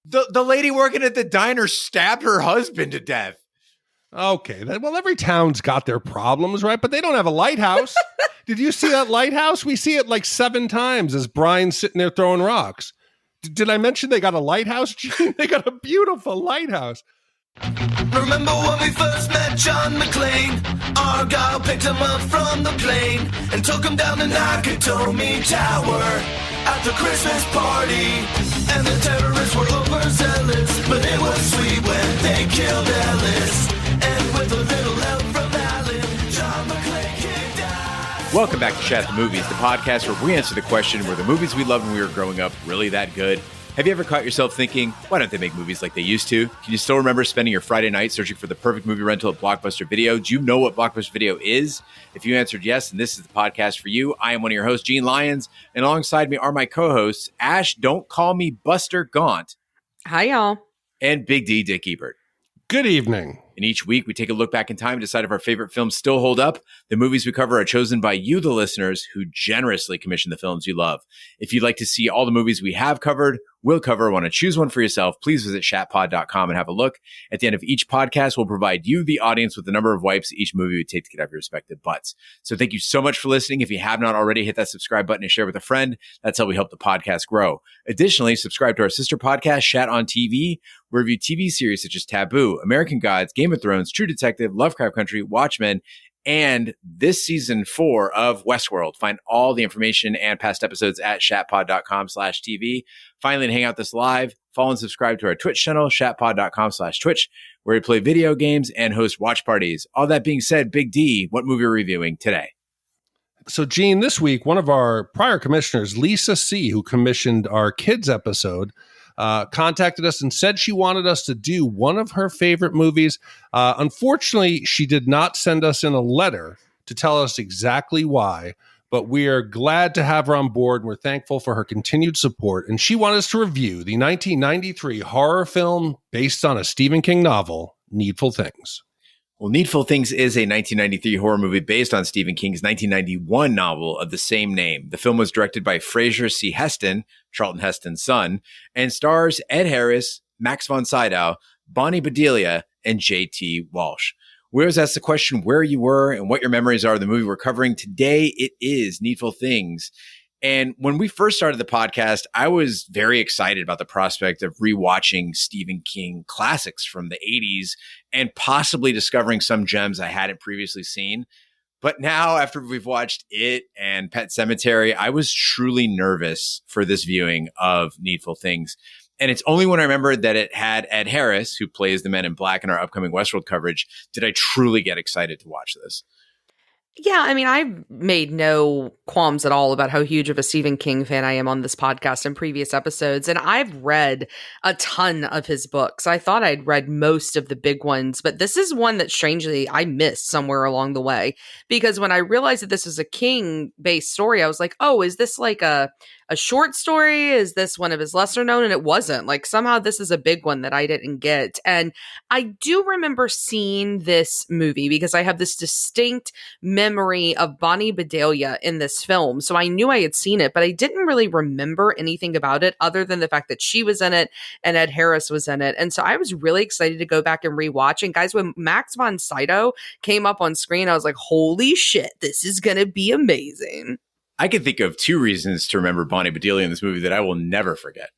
The lady working at the diner stabbed her husband to death. Okay, well, every town's got their problems, right? But they don't have a lighthouse. Did you see that lighthouse? We see it like 7 times as Brian's sitting there throwing rocks. Did I mention they got a lighthouse, Gene? They got a beautiful lighthouse. Remember when we first met John McClane? Argyle picked him up from the plane and took him down the Nakatomi Tower at the Christmas party. And the terrorists were overzealous, but it was sweet when they killed Ellis. And with a little help from Alan, John McClane kicked ass. Welcome back to Shat The Movies, the podcast where we answer the question, were the movies we loved when we were growing up really that good? Have you ever caught yourself thinking, why don't they make movies like they used to? Can you still remember spending your Friday night searching for the perfect movie rental at Blockbuster Video? Do you know what Blockbuster Video is? If you answered yes, then this is the podcast for you. I am one of your hosts, Gene Lyons, and alongside me are my co-hosts, Ash, Don't Call Me Buster Gaunt. Hi, y'all. And Big D, Dick Ebert. Good evening. And each week, we take a look back in time and decide if our favorite films still hold up. The movies we cover are chosen by you, the listeners, who generously commission the films you love. If you'd like to see all the movies we have covered, will cover, want to choose one for yourself, please visit shatpod.com and have a look. At the end of each podcast, we'll provide you, the audience, with the number of wipes each movie would take to get out of your respective butts. So thank you so much for listening. If you have not already, hit that subscribe button and share with a friend. That's how we help the podcast grow. Additionally, subscribe to our sister podcast, Shat on TV. We review TV series such as Taboo, American Gods, Game of Thrones, True Detective, Lovecraft Country, Watchmen, and this season 4 of Westworld. Find all the information and past episodes at shatpod.com/TV. Finally, to hang out this live, follow and subscribe to our Twitch channel, shatpod.com/Twitch, where we play video games and host watch parties. All that being said, Big D, what movie are we reviewing today? So, Gene, this week, one of our prior commissioners, Lisa C., who commissioned our kids episode, contacted us and said she wanted us to do one of her favorite movies. Unfortunately, she did not send us in a letter to tell us exactly why, but we are glad to have her on board, and we're thankful for her continued support. And she wanted us to review the 1993 horror film based on a Stephen King novel, Needful Things. Well, Needful Things is a 1993 horror movie based on Stephen King's 1991 novel of the same name. The film was directed by Fraser C. Heston, Charlton Heston's son, and stars Ed Harris, Max von Sydow, Bonnie Bedelia, and J.T. Walsh. We always ask the question where you were and what your memories are of the movie we're covering. Today, it is Needful Things. And when we first started the podcast, I was very excited about the prospect of rewatching Stephen King classics from the 80s and possibly discovering some gems I hadn't previously seen. But now, after we've watched It and Pet Sematary, I was truly nervous for this viewing of Needful Things. And it's only when I remembered that it had Ed Harris, who plays the Men in Black in our upcoming Westworld coverage, did I truly get excited to watch this. Yeah, I mean, I've made no qualms at all about how huge of a Stephen King fan I am on this podcast in previous episodes. And I've read a ton of his books. I thought I'd read most of the big ones, but this is one that strangely I missed somewhere along the way. Because when I realized that this was a King-based story, I was like, oh, is this like a short story? Is this one of his lesser known? And it wasn't. Like, somehow this is a big one that I didn't get. And I do remember seeing this movie because I have this distinct memory of Bonnie Bedelia in this film. So I knew I had seen it, but I didn't really remember anything about it other than the fact that she was in it and Ed Harris was in it. And so I was really excited to go back and rewatch. And guys, when Max von Sydow came up on screen, I was like, holy shit, this is going to be amazing. I can think of 2 reasons to remember Bonnie Bedelia in this movie that I will never forget.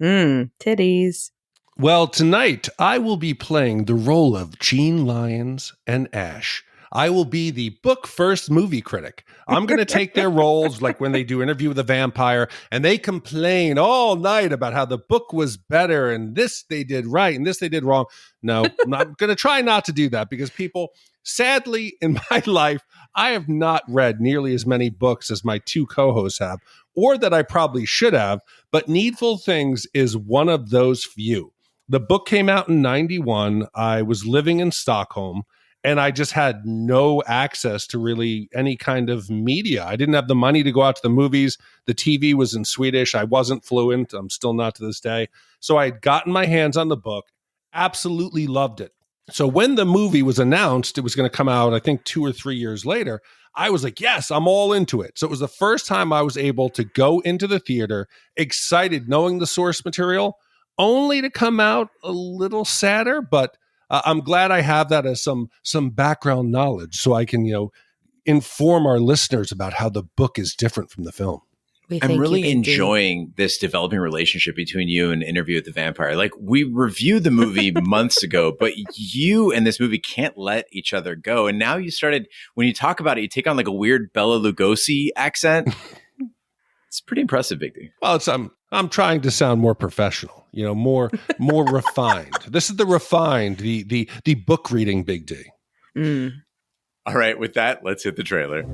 Titties. Well, tonight I will be playing the role of Gene Lyons and Ash. I will be the book first movie critic. I'm going to take their roles like when they do Interview with a Vampire and they complain all night about how the book was better and this they did right and this they did wrong. No, I'm not going to try not to do that because people, sadly, in my life, I have not read nearly as many books as my 2 co-hosts have, or that I probably should have, but Needful Things is one of those few. The book came out in 91. I was living in Stockholm, and I just had no access to really any kind of media. I didn't have the money to go out to the movies. The TV was in Swedish. I wasn't fluent. I'm still not to this day. So I had gotten my hands on the book, absolutely loved it. So when the movie was announced, it was going to come out, I think 2 or 3 years later, I was like, yes, I'm all into it. So it was the first time I was able to go into the theater, excited, knowing the source material, only to come out a little sadder, but I'm glad I have that as some background knowledge so I can, inform our listeners about how the book is different from the film. I'm really enjoying this developing relationship between you and Interview with the Vampire. Like, we reviewed the movie months ago, but you and this movie can't let each other go. And now you started, when you talk about it, you take on like a weird Bela Lugosi accent. It's pretty impressive, Big D. Well, I'm trying to sound more professional, more refined. This is the refined, the book reading Big D. All right, with that, let's hit the trailer.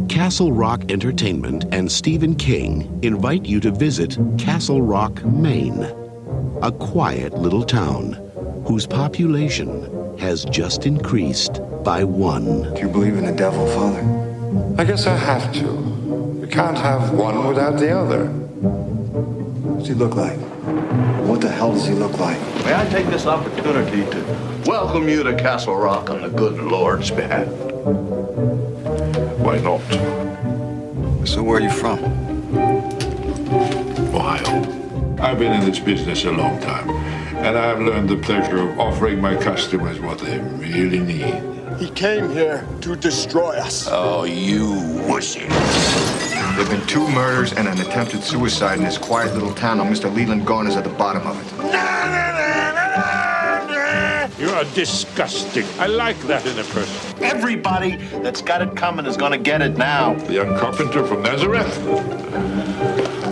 Castle Rock Entertainment and Stephen King invite you to visit Castle Rock, Maine, a quiet little town whose population has just increased by 1. Do you believe in the devil, Father? I guess I have to. We can't have one without the other. What does he look like? What the hell does he look like? May I take this opportunity to welcome you to Castle Rock on the good Lord's behalf? Why not? So where are you from? Ohio. I've been in this business a long time, and I've learned the pleasure of offering my customers what they really need. He came here to destroy us. Oh, you wussy. There have been 2 murders and an attempted suicide in this quiet little town, and Mr. Leland Gone is at the bottom of it. You are disgusting. I like that in a person. Everybody that's got it coming is gonna get it now. The young carpenter from Nazareth?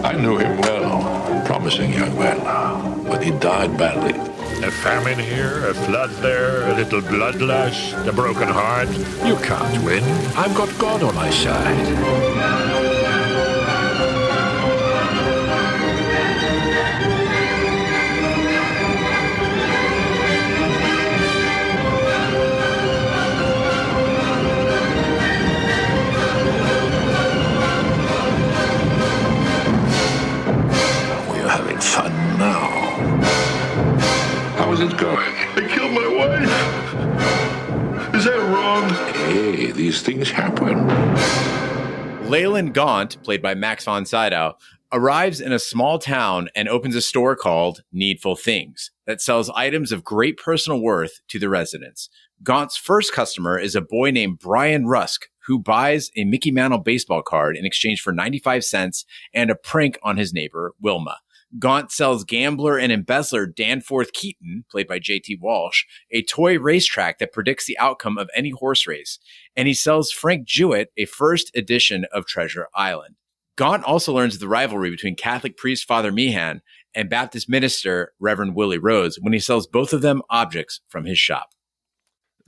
I knew him well. Promising young man. But he died badly. A famine here, a flood there, a little bloodlust, a broken heart. You can't win. I've got God on my side. Fun now. How is it going? I killed my wife. Is that wrong? Hey, these things happen. Leyland Gaunt, played by Max von Sydow, arrives in a small town and opens a store called Needful Things that sells items of great personal worth to the residents. Gaunt's first customer is a boy named Brian Rusk, who buys a Mickey Mantle baseball card in exchange for 95 cents and a prank on his neighbor, Wilma. Gaunt sells gambler and embezzler Danforth Keaton, played by J.T. Walsh, a toy racetrack that predicts the outcome of any horse race. And he sells Frank Jewett a first edition of Treasure Island. Gaunt also learns of the rivalry between Catholic priest Father Meehan and Baptist minister Reverend Willie Rose when he sells both of them objects from his shop.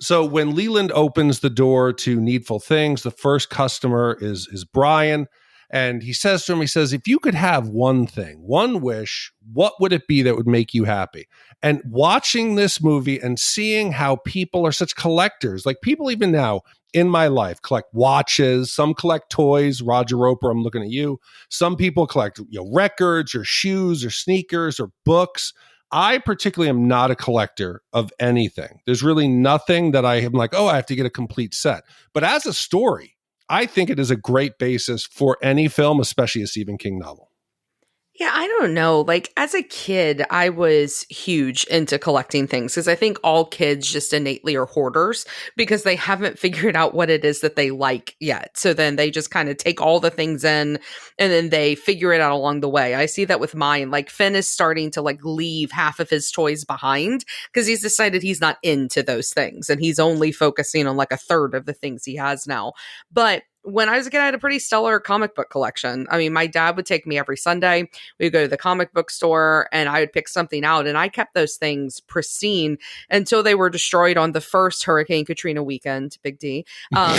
So when Leland opens the door to Needful Things, the first customer is Brian. And he says to him, if you could have one thing, one wish, what would it be that would make you happy? And watching this movie and seeing how people are such collectors, like people even now in my life collect watches, some collect toys. Roger Roper, I'm looking at you. Some people collect records or shoes or sneakers or books. I particularly am not a collector of anything. There's really nothing that I am like, I have to get a complete set. But as a story, I think it is a great basis for any film, especially a Stephen King novel. Yeah, I don't know. Like, as a kid, I was huge into collecting things because I think all kids just innately are hoarders because they haven't figured out what it is that they like yet. So then they just kind of take all the things in and then they figure it out along the way. I see that with mine. Like, Finn is starting to leave half of his toys behind because he's decided he's not into those things and he's only focusing on a third of the things he has now. But when I was a kid, I had a pretty stellar comic book collection. I mean, my dad would take me every Sunday. We would go to the comic book store and I would pick something out. And I kept those things pristine until they were destroyed on the first Hurricane Katrina weekend, Big D,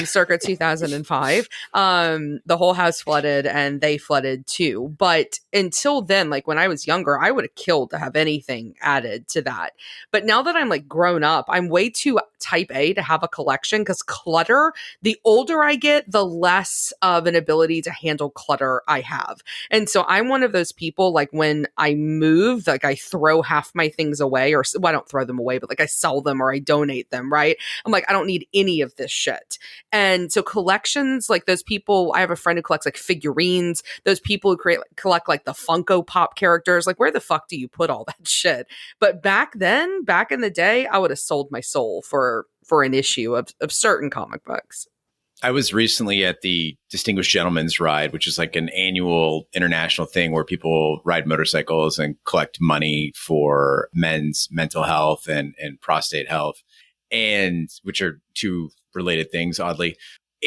circa 2005. The whole house flooded and they flooded too. But until then, when I was younger, I would have killed to have anything added to that. But now that I'm grown up, I'm way too type A to have a collection because clutter, the older I get, the less of an ability to handle clutter I have. And so I'm one of those people, like when I move, like I throw half my things away, or well, I don't throw them away, but like I sell them or I donate them, right? I'm like, I don't need any of this shit. And so collections, like those people, I have a friend who collects like figurines, those people who collect like the Funko Pop characters, like where the fuck do you put all that shit? But back then, back in the day, I would have sold my soul for an issue of certain comic books. I was recently at the Distinguished Gentleman's Ride, which is like an annual international thing where people ride motorcycles and collect money for men's mental health and prostate health, and which are two related things, oddly.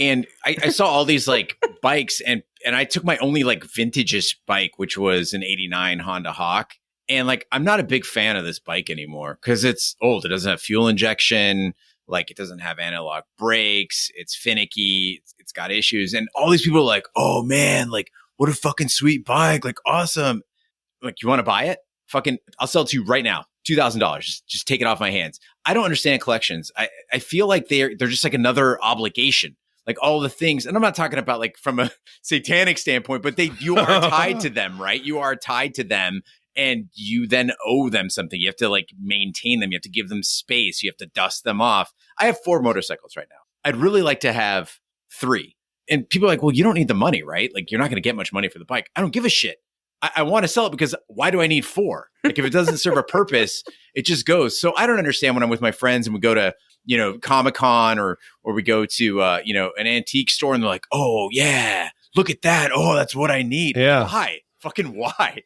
And I saw all these like bikes, and I took my only like vintage-ish bike, which was an 89 Honda Hawk. And like, I'm not a big fan of this bike anymore because it's old. It doesn't have fuel injection. Like, it doesn't have analog brakes. It's finicky. It's got issues. And all these people are like, oh man, like, what a fucking sweet bike. Like, awesome. Like, you want to buy it? Fucking, I'll sell it to you right now. $2,000. Just take it off my hands. I don't understand collections. I feel like they're just like another obligation. Like all the things, and I'm not talking about like from a satanic standpoint, but you are tied to them, right? You are tied to them. And you then owe them something. You have to like maintain them. You have to give them space. You have to dust them off. I have 4 motorcycles right now. I'd really like to have 3. And people are like, well, you don't need the money, right? Like, you're not going to get much money for the bike. I don't give a shit. I want to sell it because why do I need 4? Like, if it doesn't serve a purpose, it just goes. So I don't understand when I'm with my friends and we go to, Comic-Con or we go to, an antique store and they're like, oh yeah, look at that. Oh, that's what I need. Yeah. Why? Fucking why?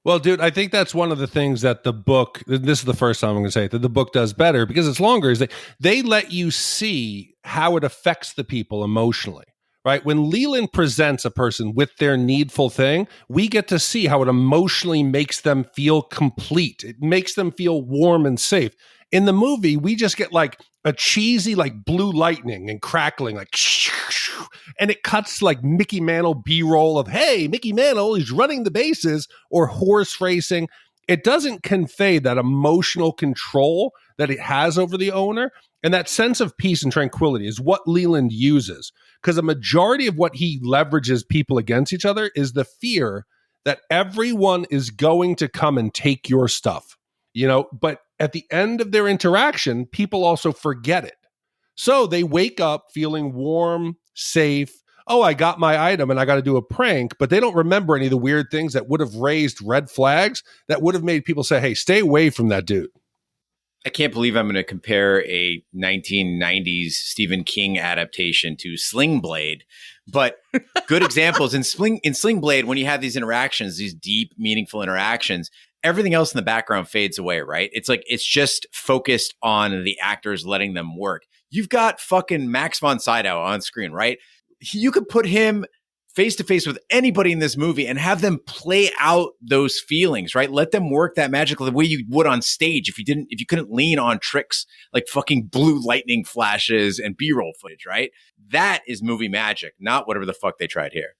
Well, dude, I think that's one of the things that the book, this is the first time I'm going to say it, that the book does better because it's longer, is they let you see how it affects the people emotionally, right? When Leland presents a person with their needful thing, we get to see how it emotionally makes them feel complete. It makes them feel warm and safe. In the movie, we just get like a cheesy like blue lightning and crackling, like and it cuts like Mickey Mantle B-roll of, hey, Mickey Mantle is running the bases or horse racing. It doesn't convey that emotional control that it has over the owner. And that sense of peace and tranquility is what Leland uses, because a majority of what he leverages people against each other is the fear that everyone is going to come and take your stuff, but at the end of their interaction, people also forget it. So they wake up feeling warm, safe. Oh, I got my item and I got to do a prank, but they don't remember any of the weird things that would have raised red flags that would have made people say, hey, stay away from that dude. I can't believe I'm going to compare a 1990s Stephen King adaptation to Sling Blade, but good examples in Sling Blade, when you have these interactions, these deep, meaningful interactions, everything else in the background fades away, right? It's like, it's just focused on the actors letting them work. You've got fucking Max von Sydow on screen, right? You could put him face to face with anybody in this movie and have them play out those feelings, right? Let them work that magic the way you would on stage if you couldn't lean on tricks like fucking blue lightning flashes and B-roll footage, right? That is movie magic, not whatever the fuck they tried here.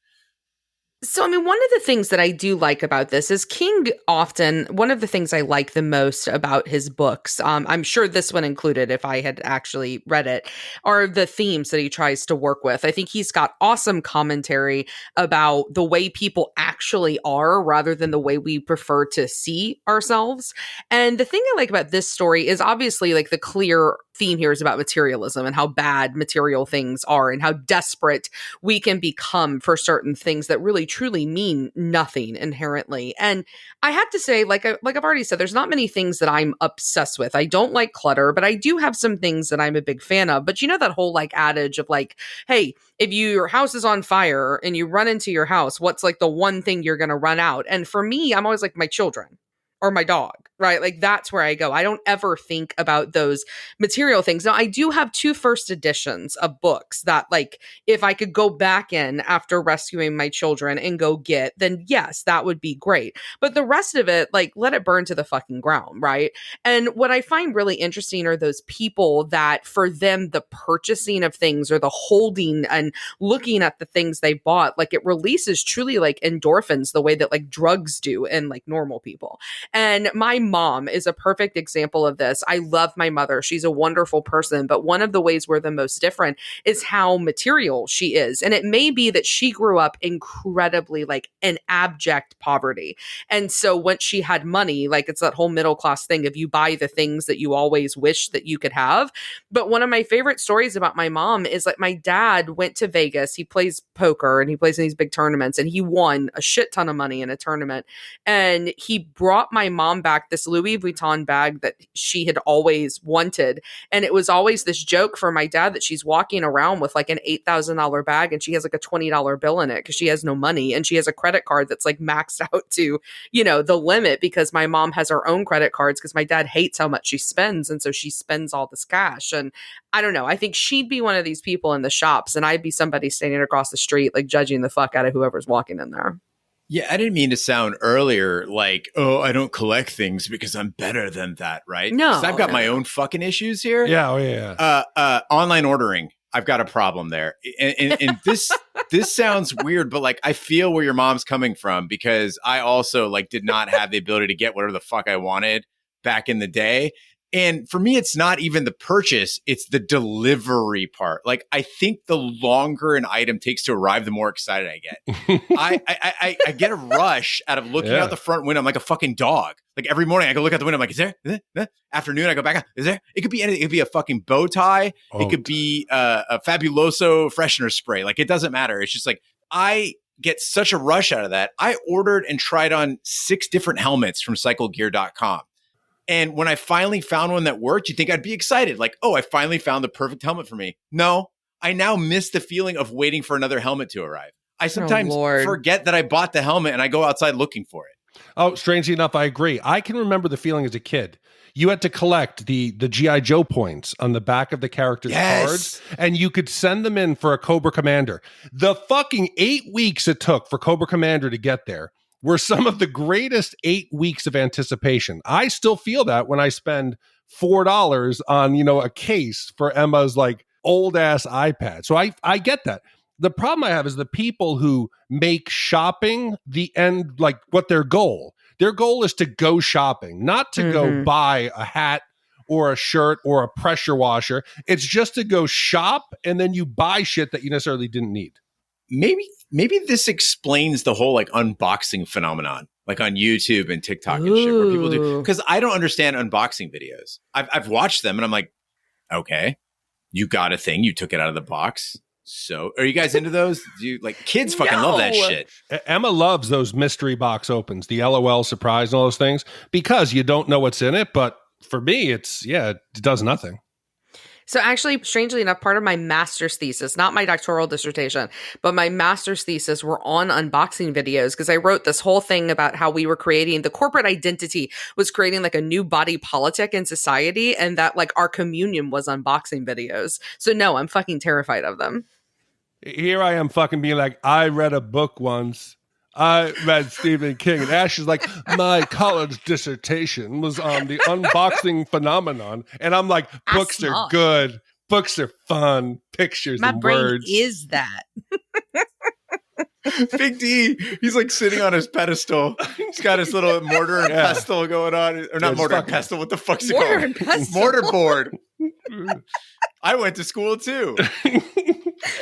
So, I mean, one of the things that I do like about this is King often, one of the things I like the most about his books, I'm sure this one included if I had actually read it, are the themes that he tries to work with. I think he's got awesome commentary about the way people actually are rather than the way we prefer to see ourselves. And the thing I like about this story is obviously like the clear theme here is about materialism and how bad material things are and how desperate we can become for certain things that really truly mean nothing inherently. And I have to say, like I've already said, there's not many things that I'm obsessed with. I don't like clutter, but I do have some things that I'm a big fan of. But you know that whole like adage of like, hey, if your house is on fire and you run into your house, what's like the one thing you're going to run out? And for me, I'm always like my children or my dog, right? Like that's where I go. I don't ever think about those material things. Now, I do have 2 first editions of books that like, if I could go back in after rescuing my children and go get, then yes, that would be great. But the rest of it, like, let it burn to the fucking ground, right? And what I find really interesting are those people that for them, the purchasing of things or the holding and looking at the things they bought, like it releases truly like endorphins the way that like drugs do in like normal people. And my mom is a perfect example of this. I love my mother. She's a wonderful person, but one of the ways we're the most different is how material she is. And it may be that she grew up incredibly like in abject poverty. And so once she had money, like it's that whole middle class thing of you buy the things that you always wish that you could have. But one of my favorite stories about my mom is like my dad went to Vegas. He plays poker and he plays in these big tournaments, and he won a shit ton of money in a tournament. And he brought my mom back this Louis Vuitton bag that she had always wanted. And it was always this joke for my dad that she's walking around with like an $8,000 bag and she has like a $20 bill in it because she has no money. And she has a credit card that's like maxed out to, you know, the limit because my mom has her own credit cards because my dad hates how much she spends. And so she spends all this cash. And I don't know. I think she'd be one of these people in the shops and I'd be somebody standing across the street, like judging the fuck out of whoever's walking in there. Yeah, I didn't mean to sound earlier like, oh, I don't collect things because I'm better than that, right? No. 'Cause I've got my own fucking issues here. Yeah, oh, yeah. Online ordering, I've got a problem there. And this sounds weird, but like I feel where your mom's coming from because I also like did not have the ability to get whatever the fuck I wanted back in the day. And for me, it's not even the purchase, it's the delivery part. Like, I think the longer an item takes to arrive, the more excited I get. I get a rush out of looking out the front window. I'm like a fucking dog. Like every morning I go look out the window. I'm like, is there? Afternoon, I go back out. Is there? It could be anything. It could be a fucking bow tie. It could be a Fabuloso freshener spray. Like, it doesn't matter. It's just like, I get such a rush out of that. I ordered and tried on 6 different helmets from cyclegear.com. And when I finally found one that worked, you think I'd be excited. Like, oh, I finally found the perfect helmet for me. No, I now miss the feeling of waiting for another helmet to arrive. I sometimes forget that I bought the helmet and I go outside looking for it. Oh, strangely enough, I agree. I can remember the feeling as a kid. You had to collect the G.I. Joe points on the back of the character's cards, and you could send them in for a Cobra Commander. The fucking 8 weeks it took for Cobra Commander to get there were some of the greatest 8 weeks of anticipation. I still feel that when I spend $4 on, you know, a case for Emma's like old ass iPad. So I get that. The problem I have is the people who make shopping the end, like what their goal is to go shopping, not to go buy a hat or a shirt or a pressure washer. It's just to go shop and then you buy shit that you necessarily didn't need. Maybe this explains the whole like unboxing phenomenon, like on YouTube and TikTok and shit, where people do, because I don't understand unboxing videos. I've watched them and I'm like, okay, you got a thing, you took it out of the box. So are you guys into those? Do you like kids fucking love that shit? Emma loves those mystery box opens, the LOL surprise and all those things, because you don't know what's in it. But for me, it does nothing. So actually, strangely enough, part of my master's thesis, not my doctoral dissertation, but my master's thesis were on unboxing videos because I wrote this whole thing about how we were creating, the corporate identity was creating like a new body politic in society and that like our communion was unboxing videos. So no, I'm fucking terrified of them. Here I am fucking being like, I read a book once. I read Stephen King, and Ash is like, my college dissertation was on the unboxing phenomenon. And I'm like, books are good. Books are fun. Pictures my and brain words. Is that. Big D, he's like sitting on his pedestal. He's got his little mortar and pestle going on. Or not mortar and pestle. What the fuck's it called? Mortar and pestle. Mortarboard. I went to school too.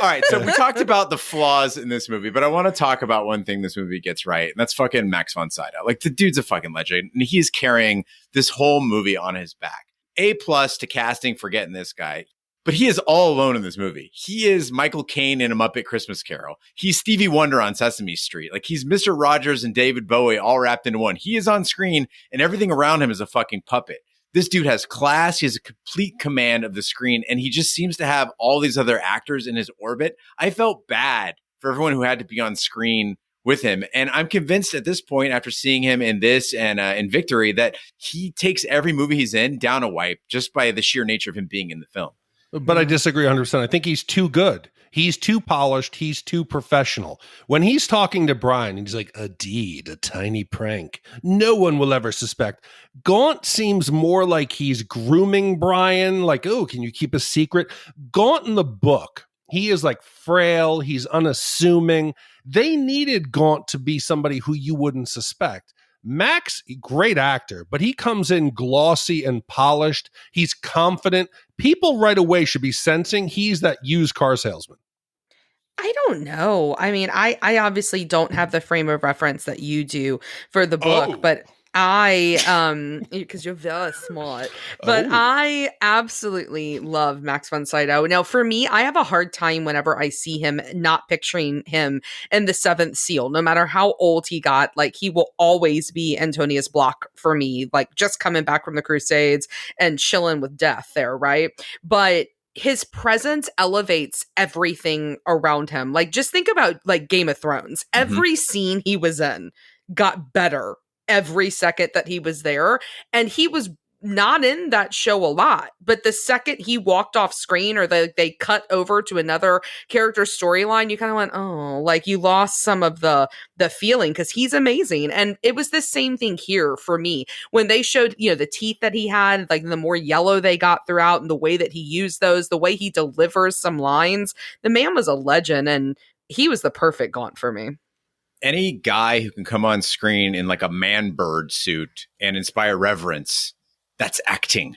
All right, so we talked about the flaws in this movie, but I want to talk about one thing this movie gets right, and that's fucking Max von Sydow. Like, the dude's a fucking legend, and he's carrying this whole movie on his back. A+ to casting for getting this guy. But he is all alone in this movie. He is Michael Caine in A Muppet Christmas Carol. He's Stevie Wonder on Sesame Street. Like, he's Mr. Rogers and David Bowie all wrapped into one. He is on screen, and everything around him is a fucking puppet. This dude has class. He has a complete command of the screen, and he just seems to have all these other actors in his orbit. I felt bad for everyone who had to be on screen with him. And I'm convinced at this point, after seeing him in this and in Victory, that he takes every movie he's in down a wipe just by the sheer nature of him being in the film. But I disagree 100%. I think he's too good. He's too polished. He's too professional. When he's talking to Brian, he's like, a deed, a tiny prank. No one will ever suspect. Gaunt seems more like he's grooming Brian. Like, oh, can you keep a secret? Gaunt in the book, he is like frail. He's unassuming. They needed Gaunt to be somebody who you wouldn't suspect. Max, great actor, but he comes in glossy and polished. He's confident. People right away should be sensing he's that used car salesman. I don't know. I mean, I obviously don't have the frame of reference that you do for the book, but because you're very smart, but I absolutely love Max von Sydow. Now, for me, I have a hard time whenever I see him not picturing him in the Seventh Seal. No matter how old he got, like, he will always be Antonius Block for me, like just coming back from the Crusades and chilling with death there, right? But his presence elevates everything around him. Like, just think about like Game of Thrones. Every scene he was in got better every second that he was there. And he was not in that show a lot, but the second he walked off screen or they cut over to another character's storyline, you kind of went, oh, like you lost some of the feeling, because he's amazing. And it was the same thing here for me when they showed, the teeth that he had, like the more yellow they got throughout and the way that he used those, the way he delivers some lines. The man was a legend, and he was the perfect Gaunt for me. Any guy who can come on screen in like a man bird suit and inspire reverence, that's acting.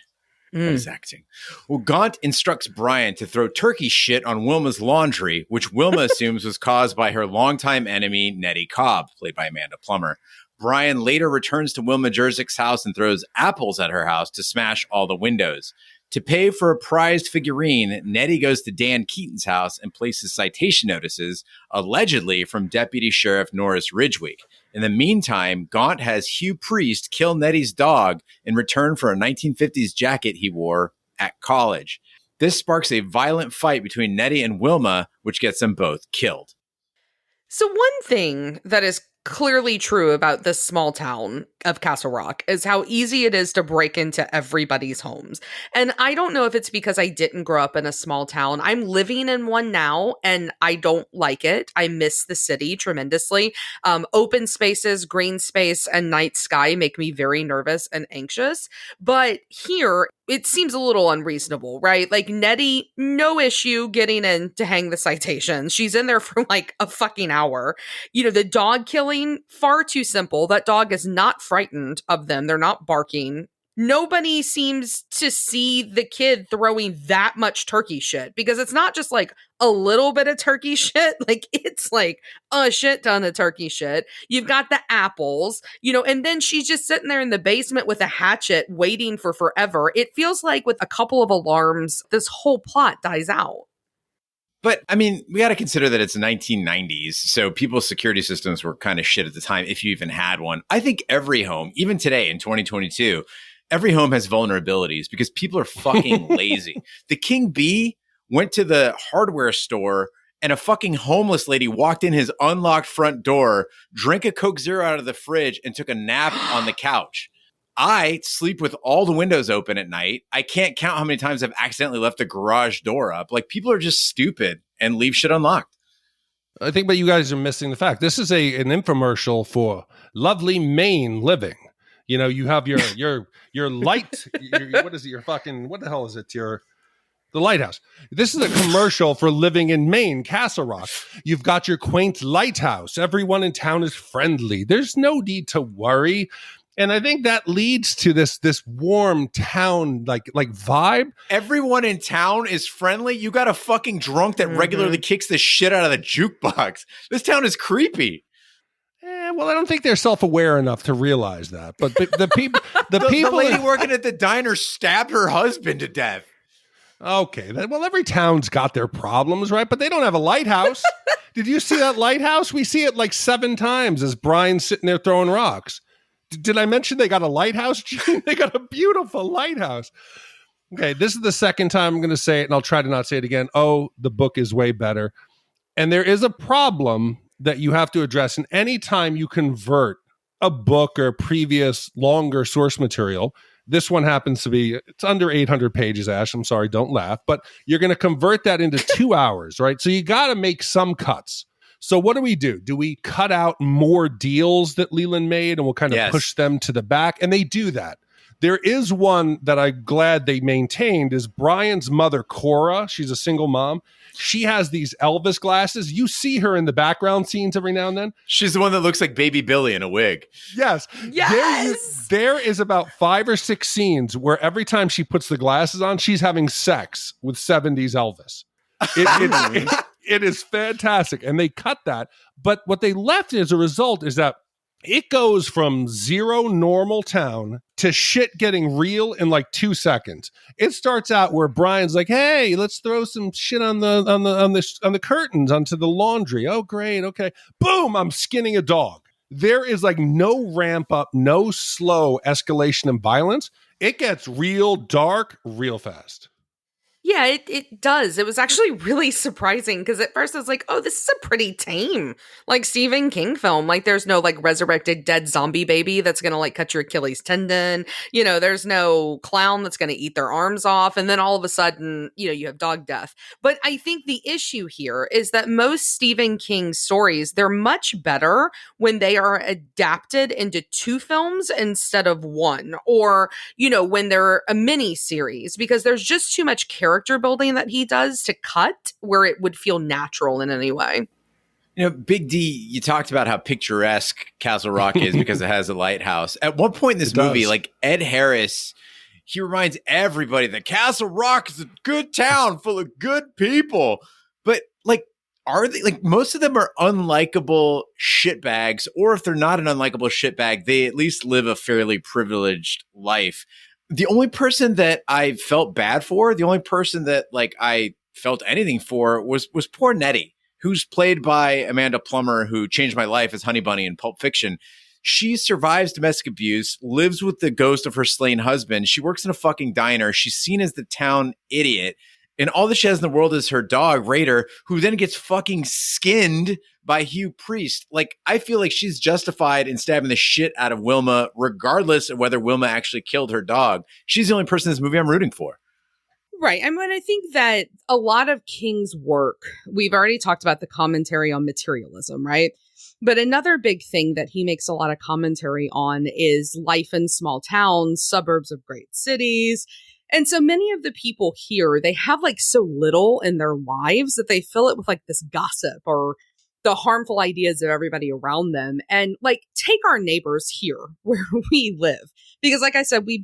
That is acting. Well, Gaunt instructs Brian to throw turkey shit on Wilma's laundry, which Wilma assumes was caused by her longtime enemy, Nettie Cobb, played by Amanda Plummer. Brian later returns to Wilma Jerzik's house and throws apples at her house to smash all the windows. To pay for a prized figurine, Nettie goes to Dan Keaton's house and places citation notices, allegedly from Deputy Sheriff Norris Ridgwick. In the meantime, Gaunt has Hugh Priest kill Nettie's dog in return for a 1950s jacket he wore at college. This sparks a violent fight between Nettie and Wilma, which gets them both killed. So one thing that is clearly true about this small town of Castle Rock is how easy it is to break into everybody's homes. And I don't know if it's because I didn't grow up in a small town. I'm living in one now, and I don't like it. I miss the city tremendously. Open spaces, green space, and night sky make me very nervous and anxious. But here, it seems a little unreasonable, right? Like, Nettie, no issue getting in to hang the citations. She's in there for like a fucking hour. The dog killing, far too simple. That dog is not frightened of them. They're not barking. Nobody seems to see the kid throwing that much turkey shit, because it's not just like a little bit of turkey shit. Like, it's like a shit ton of turkey shit. You've got the apples, and then she's just sitting there in the basement with a hatchet waiting for forever. It feels like with a couple of alarms, this whole plot dies out. But, I mean, we got to consider that it's the 1990s, so people's security systems were kind of shit at the time, if you even had one. I think every home, even today in 2022, every home has vulnerabilities because people are fucking lazy. The King Bee went to the hardware store and a fucking homeless lady walked in his unlocked front door, drank a Coke Zero out of the fridge, and took a nap on the couch. I sleep with all the windows open at night. I can't count how many times I've accidentally left the garage door up. Like, people are just stupid and leave shit unlocked. I think, but you guys are missing the fact. This is an infomercial for lovely Maine living. You have your light. What is it? Your fucking, what the hell is it? The lighthouse. This is a commercial for living in Maine, Castle Rock. You've got your quaint lighthouse. Everyone in town is friendly. There's no need to worry. And I think that leads to this warm town like vibe. Everyone in town is friendly. You got a fucking drunk that regularly kicks the shit out of the jukebox. This town is creepy. Well, I don't think they're self-aware enough to realize that. But the people, the lady working at the diner stabbed her husband to death. Okay, well, every town's got their problems, right? But they don't have a lighthouse. Did you see that lighthouse? We see it like 7 times as Brian's sitting there throwing rocks. Did I mention they got a lighthouse, Gene? They got a beautiful lighthouse. Okay, this is the second time I'm going to say it, and I'll try to not say it again. Oh, the book is way better. And there is a problem that you have to address. And anytime you convert a book or previous longer source material, this one happens to be, it's under 800 pages, Ash. I'm sorry, don't laugh. But you're going to convert that into 2 hours, right? So you got to make some cuts. So what do? Do we cut out more deals that Leland made and we'll kind of push them to the back? And they do that. There is one that I'm glad they maintained is Brian's mother, Cora. She's a single mom. She has these Elvis glasses. You see her in the background scenes every now and then. She's the one that looks like Baby Billy in a wig. Yes. Yes. There is about 5 or 6 scenes where every time she puts the glasses on, she's having sex with 70s Elvis. It is fantastic. And they cut that. But what they left as a result is that it goes from zero normal town to shit getting real in like 2 seconds. It starts out where Brian's like, "Hey, let's throw some shit on the curtains onto the laundry." Oh, great. Okay. Boom, I'm skinning a dog. There is like no ramp up, no slow escalation in violence. It gets real dark real fast. Yeah, it does. It was actually really surprising because at first I was like, oh, this is a pretty tame, like, Stephen King film. Like, there's no, like, resurrected dead zombie baby that's going to, like, cut your Achilles tendon. You know, there's no clown that's going to eat their arms off. And then all of a sudden, you know, you have dog death. But I think the issue here is that most Stephen King stories, they're much better when they are adapted into 2 films instead of 1. Or, you know, when they're a mini series, because there's just too much character building that he does to cut where it would feel natural in any way. You know, Big D, you talked about how picturesque Castle Rock is because it has a lighthouse. At one point in this movie, like, Ed Harris, he reminds everybody that Castle Rock is a good town full of good people. But, like, are they, like, most of them are unlikable shitbags, or if they're not an unlikable shitbag, they at least live a fairly privileged life. The only person that I felt bad for, the only person that, like, I felt anything for was poor Nettie, who's played by Amanda Plummer, who changed my life as Honey Bunny in Pulp Fiction. She survives domestic abuse, lives with the ghost of her slain husband. She works in a fucking diner. She's seen as the town idiot. And all that she has in the world is her dog, Raider, who then gets fucking skinned by Hugh Priest. Like, I feel like she's justified in stabbing the shit out of Wilma, regardless of whether Wilma actually killed her dog. She's the only person in this movie I'm rooting for. Right. I mean, I think that a lot of King's work, we've already talked about the commentary on materialism, right? But another big thing that he makes a lot of commentary on is life in small towns, suburbs of great cities. And so many of the people here, they have, like, so little in their lives that they fill it with, like, this gossip or the harmful ideas of everybody around them. And, like, take our neighbors here where we live. Because, like I said, we've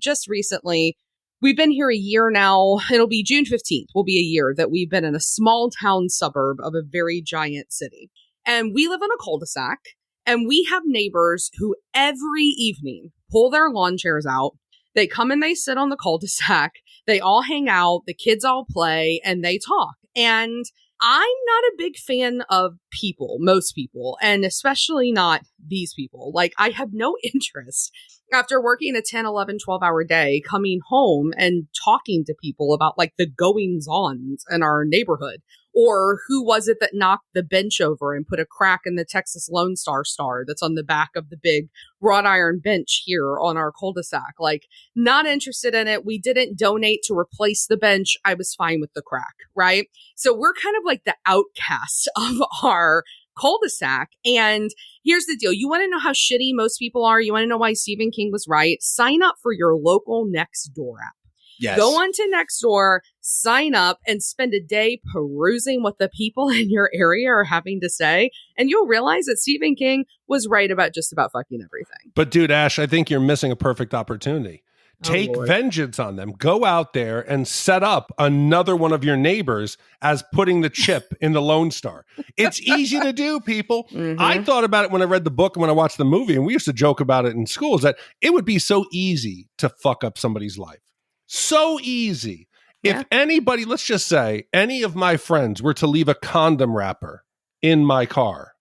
been here a year now. It'll be June 15th will be a year that we've been in a small town suburb of a very giant city. And we live in a cul-de-sac, and we have neighbors who every evening pull their lawn chairs out. They come and they sit on the cul-de-sac. They all hang out. The kids all play and they talk. And I'm not a big fan of people, most people, and especially not these people. Like, I have no interest after working a 10, 11, 12-hour day, coming home and talking to people about, like, the goings-ons in our neighborhood. Or who was it that knocked the bench over and put a crack in the Texas Lone Star star that's on the back of the big wrought iron bench here on our cul-de-sac? Like, not interested in it. We didn't donate to replace the bench. I was fine with the crack, right? So we're kind of like the outcasts of our cul-de-sac. And here's the deal. You want to know how shitty most people are? You want to know why Stephen King was right? Sign up for your local Nextdoor app. Yes. Go on to Nextdoor, sign up, and spend a day perusing what the people in your area are having to say, and you'll realize that Stephen King was right about just about fucking everything. But dude, Ash, I think you're missing a perfect opportunity. Take vengeance on them. Go out there and set up another one of your neighbors as putting the chip in the Lone Star. It's easy to do, people. Mm-hmm. I thought about it when I read the book and when I watched the movie, and we used to joke about it in schools, that it would be so easy to fuck up somebody's life. So easy. Yeah. If anybody, let's just say, any of my friends were to leave a condom wrapper in my car,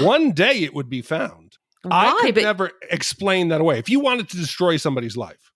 one day it would be found. I could never explain that away. If you wanted to destroy somebody's life,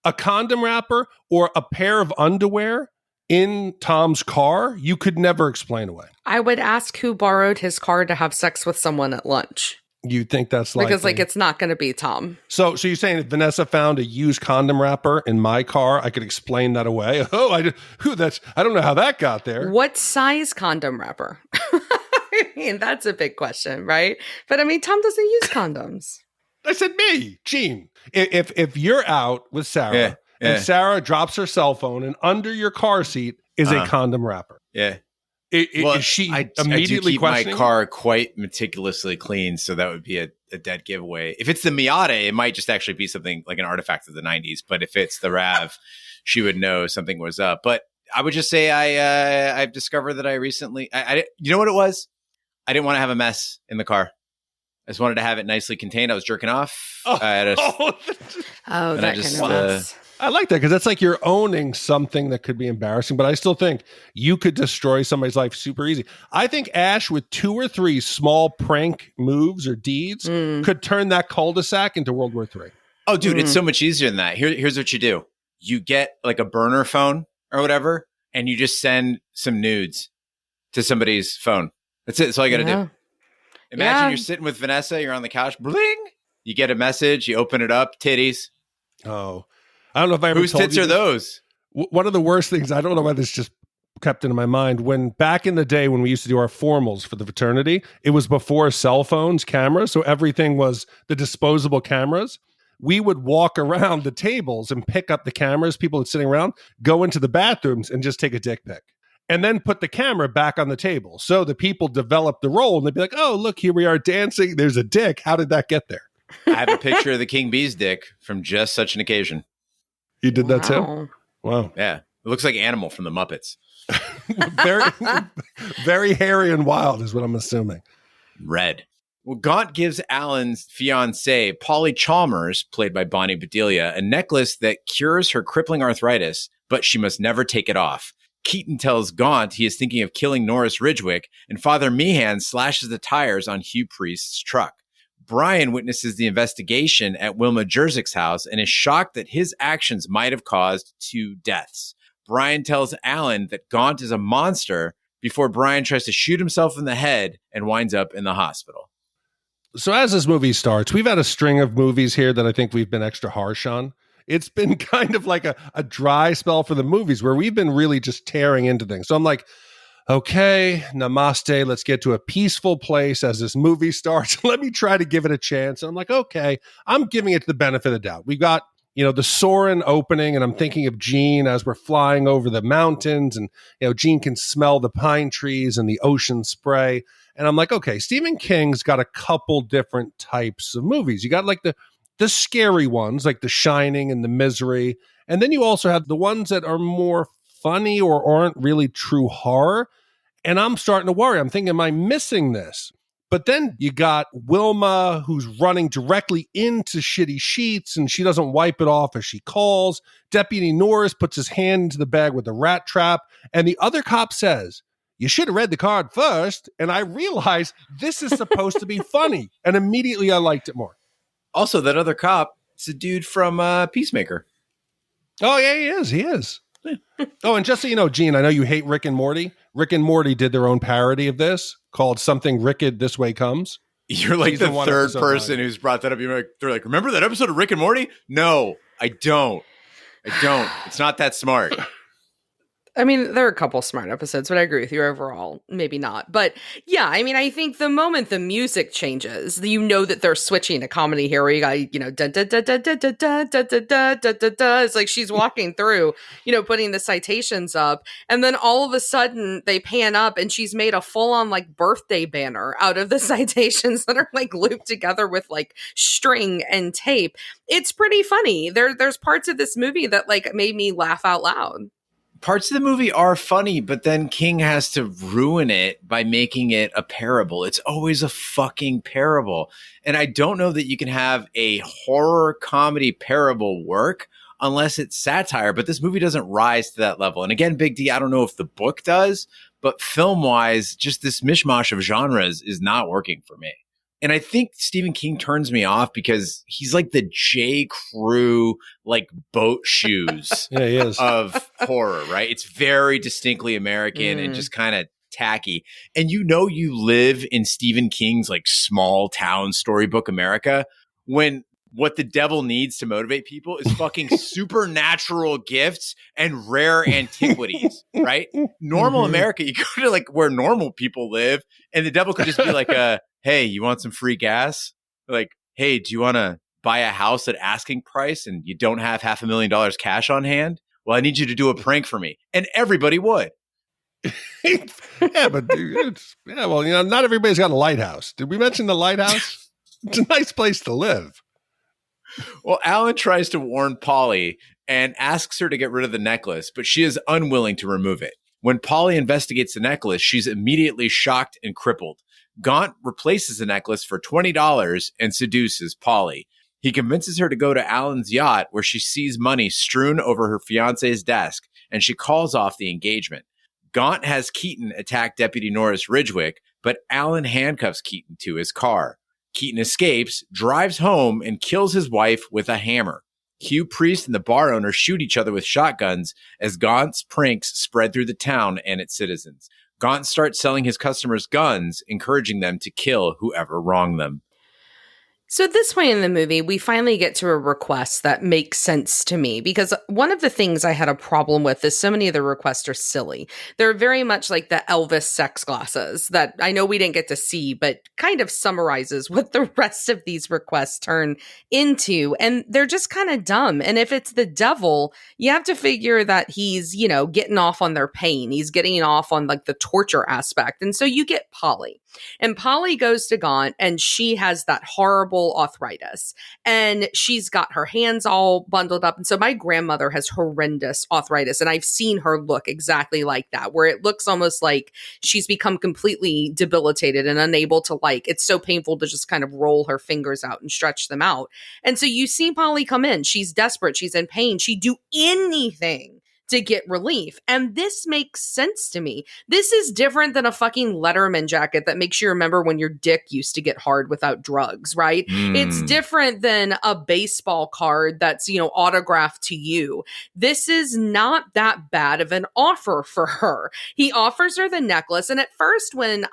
a condom wrapper or a pair of underwear in Tom's car, you could never explain away. I would ask who borrowed his car to have sex with someone at lunch. You think that's likely? Because, like, it's not going to be Tom. So you're saying if Vanessa found a used condom wrapper in my car, I could explain that away? Oh, I don't know how that got there. What size condom wrapper? I mean, that's a big question, right? But I mean, Tom doesn't use condoms. I said me, Gene. If you're out with Sarah and Sarah drops her cell phone and under your car seat is a condom wrapper. Yeah. Is she immediately I do keep questioning? my car quite meticulously clean, so that would be a dead giveaway. If it's the Miata, it might just actually be something like an artifact of the 90s. But if it's the RAV, she would know something was up. But I would just say I've discovered that I recently, you know what it was? I didn't want to have a mess in the car. I just wanted to have it nicely contained. I was jerking off. That kind of mess. I like that because that's like you're owning something that could be embarrassing, but I still think you could destroy somebody's life super easy. I think Ash, with 2 or 3 small prank moves or deeds, could turn that cul-de-sac into World War III. Oh, dude, it's so much easier than that. Here's what you do. You get like a burner phone or whatever, and you just send some nudes to somebody's phone. That's it. That's all you got to do. Imagine you're sitting with Vanessa, you're on the couch, bling, you get a message, you open it up, titties. Oh, I don't know if I ever Whose told tits you are this. those? One of the worst things, I don't know why this just kept into my mind, when back in the day when we used to do our formals for the fraternity, it was before cell phones, cameras, so everything was the disposable cameras. We would walk around the tables and pick up the cameras, people sitting around, go into the bathrooms and just take a dick pic. And then put the camera back on the table. So the people develop the role and they'd be like, oh, look, here we are dancing. There's a dick. How did that get there? I have a picture of the King Bee's dick from just such an occasion. You did that too? Wow. Yeah. It looks like Animal from the Muppets. very, very hairy and wild is what I'm assuming. Red. Well, Gaunt gives Alan's fiancée, Polly Chalmers, played by Bonnie Bedelia, a necklace that cures her crippling arthritis, but she must never take it off. Keaton tells Gaunt he is thinking of killing Norris Ridgwick, and Father Meehan slashes the tires on Hugh Priest's truck. Brian witnesses the investigation at Wilma Jerzik's house and is shocked that his actions might have caused 2 deaths. Brian tells Alan that Gaunt is a monster before Brian tries to shoot himself in the head and winds up in the hospital. So as this movie starts, we've had a string of movies here that I think we've been extra harsh on. It's been kind of like a dry spell for the movies where we've been really just tearing into things. So I'm like, okay, namaste, let's get to a peaceful place as this movie starts. Let me try to give it a chance. And I'm like, okay, I'm giving it the benefit of the doubt. We got, the Soarin' opening, and I'm thinking of Gene as we're flying over the mountains, and, Gene can smell the pine trees and the ocean spray. And I'm like, okay, Stephen King's got a couple different types of movies. You got like the scary ones, like The Shining and The Misery. And then you also have the ones that are more funny or aren't really true horror. And I'm starting to worry. I'm thinking, am I missing this? But then you got Wilma, who's running directly into shitty sheets, and she doesn't wipe it off as she calls. Deputy Norris puts his hand into the bag with the rat trap. And the other cop says, you should have read the card first. And I realized this is supposed to be funny. And immediately I liked it more. Also, that other cop, it's a dude from Peacemaker. Oh, yeah, he is. He is. Oh, and just so you know, Gene, I know you hate Rick and Morty. Rick and Morty did their own parody of this called Something Ricked This Way Comes. You're like the third person who's brought that up. They're like, remember that episode of Rick and Morty? No, I don't. It's not that smart. I mean, there are a couple smart episodes, but I agree with you overall. Maybe not. But yeah, I mean, I think the moment the music changes, that they're switching to comedy here where you got, da da da da da da da da da da da da. It's like she's walking through, putting the citations up. And then all of a sudden they pan up and she's made a full on like birthday banner out of the citations that are like looped together with like string and tape. It's pretty funny. There's parts of this movie that like made me laugh out loud. Parts of the movie are funny, but then King has to ruin it by making it a parable. It's always a fucking parable. And I don't know that you can have a horror comedy parable work unless it's satire, but this movie doesn't rise to that level. And again, Big D, I don't know if the book does, but film-wise, just this mishmash of genres is not working for me. And I think Stephen King turns me off because he's like the J. Crew, like boat shoes yeah, he is. Of horror, right? It's very distinctly American and just kind of tacky. And you live in Stephen King's like small town storybook America when what the devil needs to motivate people is fucking supernatural gifts and rare antiquities, right? Normal America, you go to like where normal people live and the devil could just be like hey, you want some free gas? Like, hey, do you want to buy a house at asking price and you don't have $500,000 cash on hand? Well, I need you to do a prank for me. And everybody would. Yeah, but well, not everybody's got a lighthouse. Did we mention the lighthouse? It's a nice place to live. Well, Alan tries to warn Polly and asks her to get rid of the necklace, but she is unwilling to remove it. When Polly investigates the necklace, she's immediately shocked and crippled. Gaunt replaces the necklace for $20 and seduces Polly. He convinces her to go to Alan's yacht, where she sees money strewn over her fiance's desk, and she calls off the engagement. Gaunt has Keaton attack Deputy Norris Ridgwick, but Alan handcuffs Keaton to his car. Keaton escapes, drives home, and kills his wife with a hammer. Hugh Priest and the bar owner shoot each other with shotguns as Gaunt's pranks spread through the town and its citizens. Gaunt starts selling his customers guns, encouraging them to kill whoever wronged them. So this point in the movie, we finally get to a request that makes sense to me, because one of the things I had a problem with is so many of the requests are silly. They're very much like the Elvis sex glasses that I know we didn't get to see, but kind of summarizes what the rest of these requests turn into. And they're just kind of dumb. And if it's the devil, you have to figure that he's, getting off on their pain. He's getting off on like the torture aspect. And so you get Polly. And Polly goes to Gaunt and she has that horrible arthritis and she's got her hands all bundled up. And so my grandmother has horrendous arthritis and I've seen her look exactly like that, where it looks almost like she's become completely debilitated and unable to it's so painful to just kind of roll her fingers out and stretch them out. And so you see Polly come in, she's desperate, she's in pain, she'd do anything to get relief. And this makes sense to me. This is different than a fucking Letterman jacket that makes you remember when your dick used to get hard without drugs, right? It's different than a baseball card that's, autographed to you. This is not that bad of an offer for her. He offers her the necklace. And at first when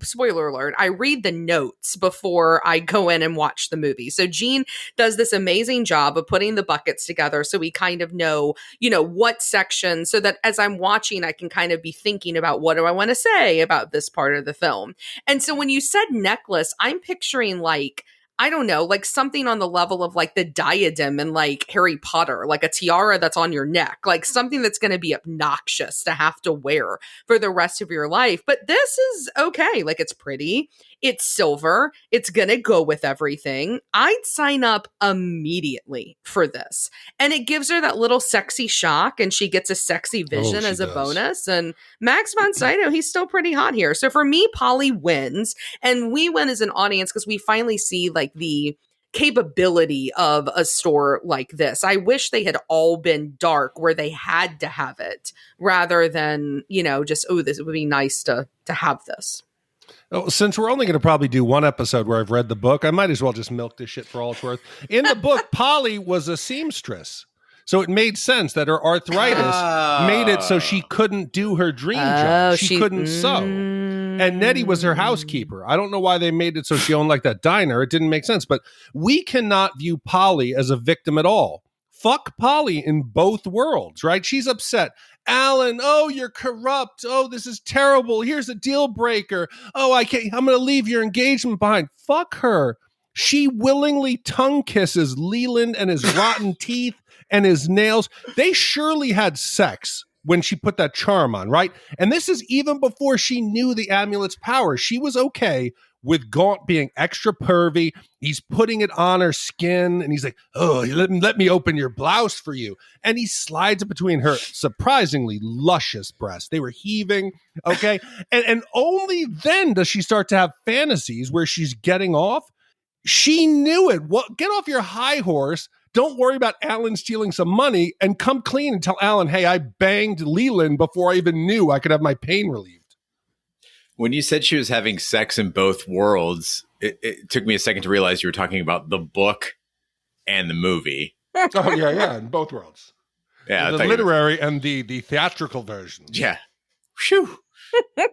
spoiler alert, I read the notes before I go in and watch the movie. So Gene does this amazing job of putting the buckets together so we kind of know, what section, so that as I'm watching, I can kind of be thinking about what do I want to say about this part of the film. And so when you said necklace, I'm picturing I don't know, something on the level of the diadem in Harry Potter, like a tiara that's on your neck, something that's going to be obnoxious to have to wear for the rest of your life. But this is okay. It's pretty. It's silver. It's going to go with everything. I'd sign up immediately for this. And it gives her that little sexy shock and she gets a sexy vision as a bonus. And Max von Sydow, he's still pretty hot here. So for me, Polly wins. And we win as an audience because we finally see the capability of a store like this. I wish they had all been dark where they had to have it rather than, just, this would be nice to have this. Oh, since we're only going to probably do one episode where I've read the book, I might as well just milk this shit for all it's worth. In the book, Polly was a seamstress. So it made sense that her arthritis made it so she couldn't do her dream job. She couldn't sew. And Nettie was her housekeeper. I don't know why they made it so she owned that diner. It didn't make sense. But we cannot view Polly as a victim at all. Fuck Polly in both worlds, right? She's upset. Alan, oh, you're corrupt. Oh, this is terrible. Here's a deal breaker. Oh, I'm going to leave your engagement behind. Fuck her. She willingly tongue kisses Leland and his rotten teeth and his nails. They surely had sex when she put that charm on, right? And this is even before she knew the amulet's power. She was okay with Gaunt being extra pervy. He's putting it on her skin and he's like, oh, let me open your blouse for you. And he slides it between her surprisingly luscious breasts. They were heaving, okay? and only then does she start to have fantasies where she's getting off. She knew it. Get off your high horse. Don't worry about Alan stealing some money and come clean and tell Alan, hey, I banged Leland before I even knew I could have my pain relieved. When you said she was having sex in both worlds, it took me a second to realize you were talking about the book and the movie. Oh, yeah, in both worlds. Yeah, the literary and the theatrical version. Yeah. Phew.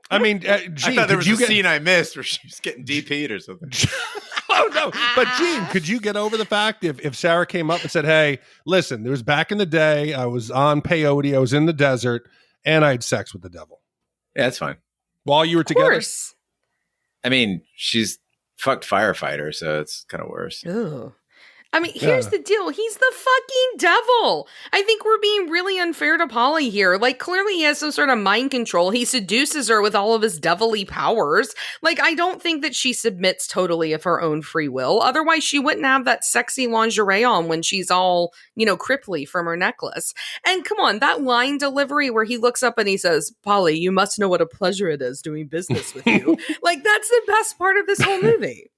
I mean, Gene, I thought there was a scene I missed where she was getting DP'd or something. Oh, no. But, Gene, could you get over the fact if Sarah came up and said, hey, listen, it was back in the day. I was on peyote. I was in the desert, and I had sex with the devil. Yeah, that's fine. While you were together? Of course. I mean, she's fucked firefighter, so it's kind of worse. Ugh. I mean, here's the deal. He's the fucking devil. I think we're being really unfair to Polly here. Like, clearly he has some sort of mind control. He seduces her with all of his devilly powers. Like, I don't think that she submits totally of her own free will. Otherwise, she wouldn't have that sexy lingerie on when she's all, cripply from her necklace. And come on, that line delivery where he looks up and he says, Polly, you must know what a pleasure it is doing business with you. Like, that's the best part of this whole movie.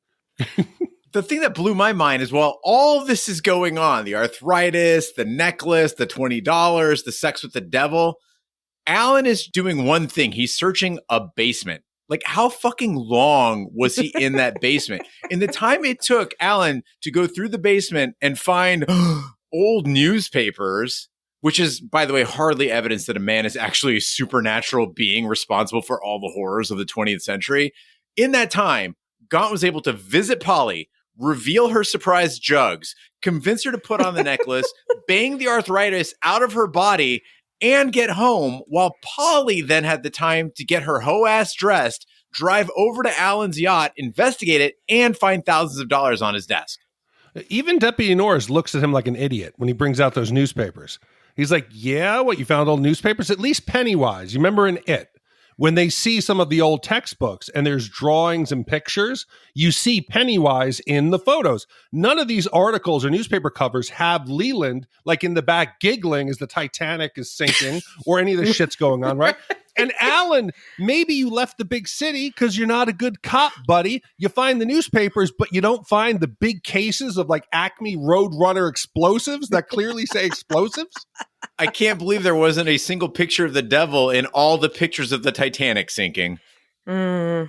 The thing that blew my mind is while all this is going on, the arthritis, the necklace, the $20, the sex with the devil, Alan is doing one thing. He's searching a basement. Like, how fucking long was he in that basement? In the time it took Alan to go through the basement and find old newspapers, which is, by the way, hardly evidence that a man is actually a supernatural being responsible for all the horrors of the 20th century. In that time, Gaunt was able to visit Polly, reveal her surprise jugs, convince her to put on the necklace, bang the arthritis out of her body, and get home, while Polly then had the time to get her hoe ass dressed, drive over to Alan's yacht, investigate it, and find thousands of dollars on his desk. Even Deputy Norris looks at him like an idiot when he brings out those newspapers. He's like, yeah, what, you found old newspapers? At least Pennywise. You remember in It? When they see some of the old textbooks and there's drawings and pictures, you see Pennywise in the photos. None of these articles or newspaper covers have Leland like in the back giggling as the Titanic is sinking or any of the shit's going on, right? And Alan, maybe you left the big city because you're not a good cop, buddy. You find the newspapers, but you don't find the big cases of like Acme Roadrunner explosives that clearly say explosives. I can't believe there wasn't a single picture of the devil in all the pictures of the Titanic sinking. It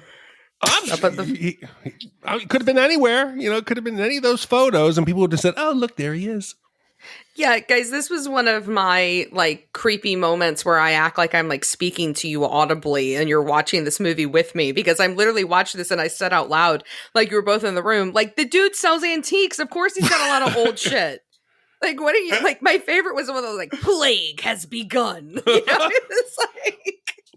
could have been anywhere. It could have been any of those photos, and people would have said, oh, look, there he is. Yeah, guys, this was one of my creepy moments where I act like I'm speaking to you audibly and you're watching this movie with me, because I'm literally watching this and I said out loud, like you were both in the room, like, the dude sells antiques. Of course he's got a lot of old shit. Like, what are you, my favorite was the one that was plague has begun. It's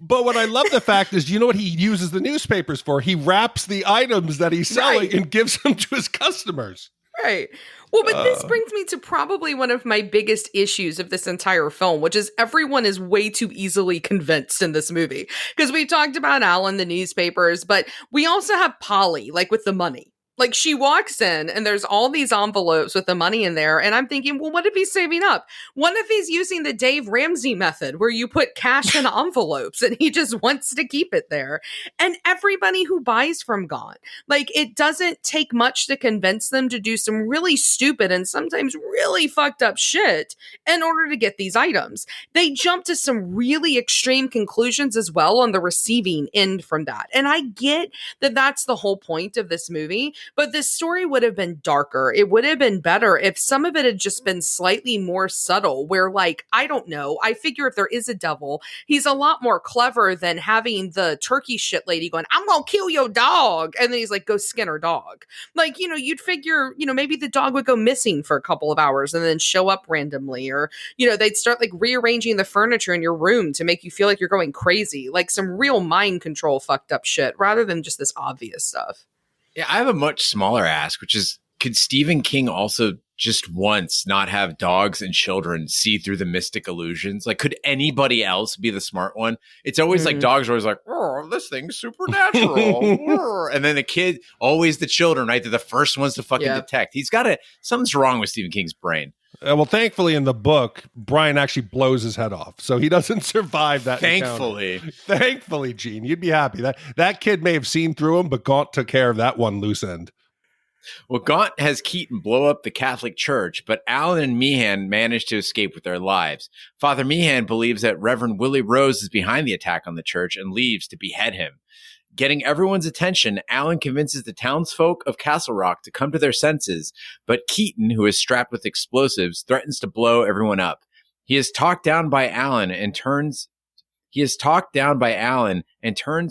But what I love the fact is, you know what he uses the newspapers for? He wraps the items that he's selling and gives them to his customers. Right. Well, but this brings me to probably one of my biggest issues of this entire film, which is everyone is way too easily convinced in this movie. Because we talked about Alan, the newspapers, but we also have Polly, with the money. Like, she walks in and there's all these envelopes with the money in there. And I'm thinking, well, what if he's saving up? What if he's using the Dave Ramsey method where you put cash in envelopes and he just wants to keep it there? And everybody who buys from Gaunt, it doesn't take much to convince them to do some really stupid and sometimes really fucked up shit in order to get these items. They jump to some really extreme conclusions as well on the receiving end from that. And I get that that's the whole point of this movie. But this story would have been darker. It would have been better if some of it had just been slightly more subtle, where, I don't know, I figure if there is a devil, he's a lot more clever than having the turkey shit lady going, I'm gonna kill your dog. And then he's like, go skin her dog. You'd figure, maybe the dog would go missing for a couple of hours and then show up randomly. Or, they'd start rearranging the furniture in your room to make you feel like you're going crazy. Some real mind control fucked up shit rather than just this obvious stuff. Yeah, I have a much smaller ask, which is, could Stephen King also just once not have dogs and children see through the mystic illusions? Could anybody else be the smart one? It's always dogs are always oh, this thing's supernatural. And then the kid, always the children, right? They're the first ones to fucking detect. He's got something's wrong with Stephen King's brain. Well, thankfully in the book, Brian actually blows his head off, so he doesn't survive that. Thankfully, Gene, you'd be happy that kid may have seen through him, but Gaunt took care of that one loose end. Well, Gaunt has Keaton blow up the Catholic Church, but Alan and Meehan manage to escape with their lives. Father Meehan believes that Reverend Willie Rose is behind the attack on the church and leaves to behead him. Getting everyone's attention, Alan convinces the townsfolk of Castle Rock to come to their senses, but Keaton, who is strapped with explosives, threatens to blow everyone up. He is talked down by Alan and turns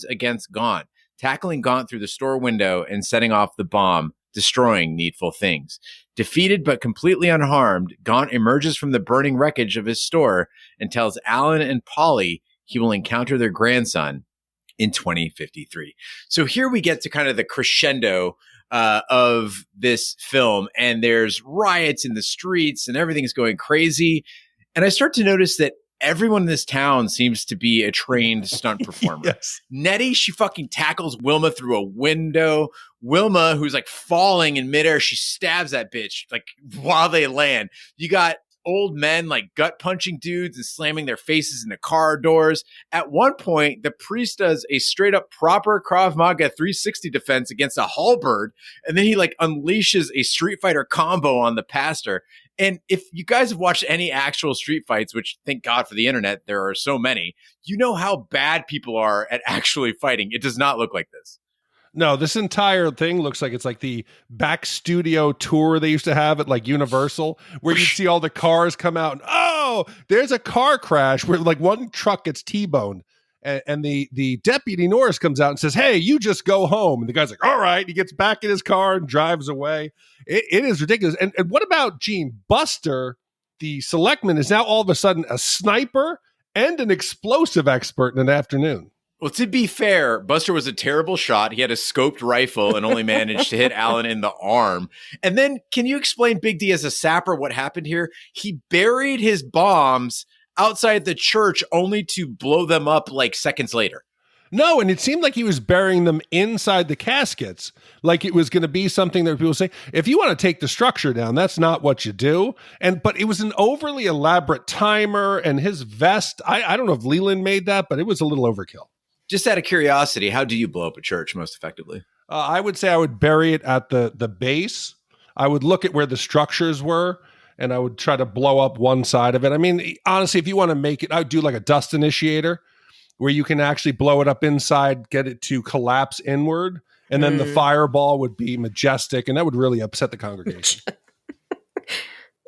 against Gaunt, tackling Gaunt through the store window and setting off the bomb, destroying Needful Things. Defeated but completely unharmed, Gaunt emerges from the burning wreckage of his store and tells Alan and Polly he will encounter their grandson in 2053. So here we get to kind of the crescendo of this film, and there's riots in the streets and everything's going crazy. And I start to notice that everyone in this town seems to be a trained stunt performer. Yes. Nettie, she fucking tackles Wilma through a window. Wilma, who's like falling in midair, she stabs that bitch like while they land. You got old men like gut punching dudes and slamming their faces into car doors. At one point, the priest does a straight up proper Krav Maga 360 defense against a halberd, and then he like unleashes a Street Fighter combo on the pastor. And if you guys have watched any actual street fights, which thank God for the internet, there are so many, you know how bad people are at actually fighting. It does not look like this. No, this entire thing looks like it's like the back studio tour they used to have at like Universal, where you see all the cars come out and, oh, there's a car crash where like one truck gets T-boned. And the deputy Norris comes out and says, hey, you just go home. And the guy's like, all right. He gets back in his car and drives away. It is ridiculous. And what about Gene? Buster, the selectman, is now all of a sudden a sniper and an explosive expert in an afternoon. Well, to be fair, Buster was a terrible shot. He had a scoped rifle and only managed to hit Alan in the arm. And then can you explain Big D as a sapper what happened here? He buried his bombs outside the church only to blow them up like seconds later. No, and it seemed like he was burying them inside the caskets, like it was going to be something that people say, if you want to take the structure down, that's not what you do. But it was an overly elaborate timer, and his vest, I don't know if Leland made that, but it was a little overkill. Just out of curiosity, how do you blow up a church most effectively? I would say I would bury it at the base. I would look at where the structures were, and I would try to blow up one side of it. I mean, honestly, if you want to make it, I would do like a dust initiator where you can actually blow it up inside, get it to collapse inward, and then the fireball would be majestic, and that would really upset the congregation.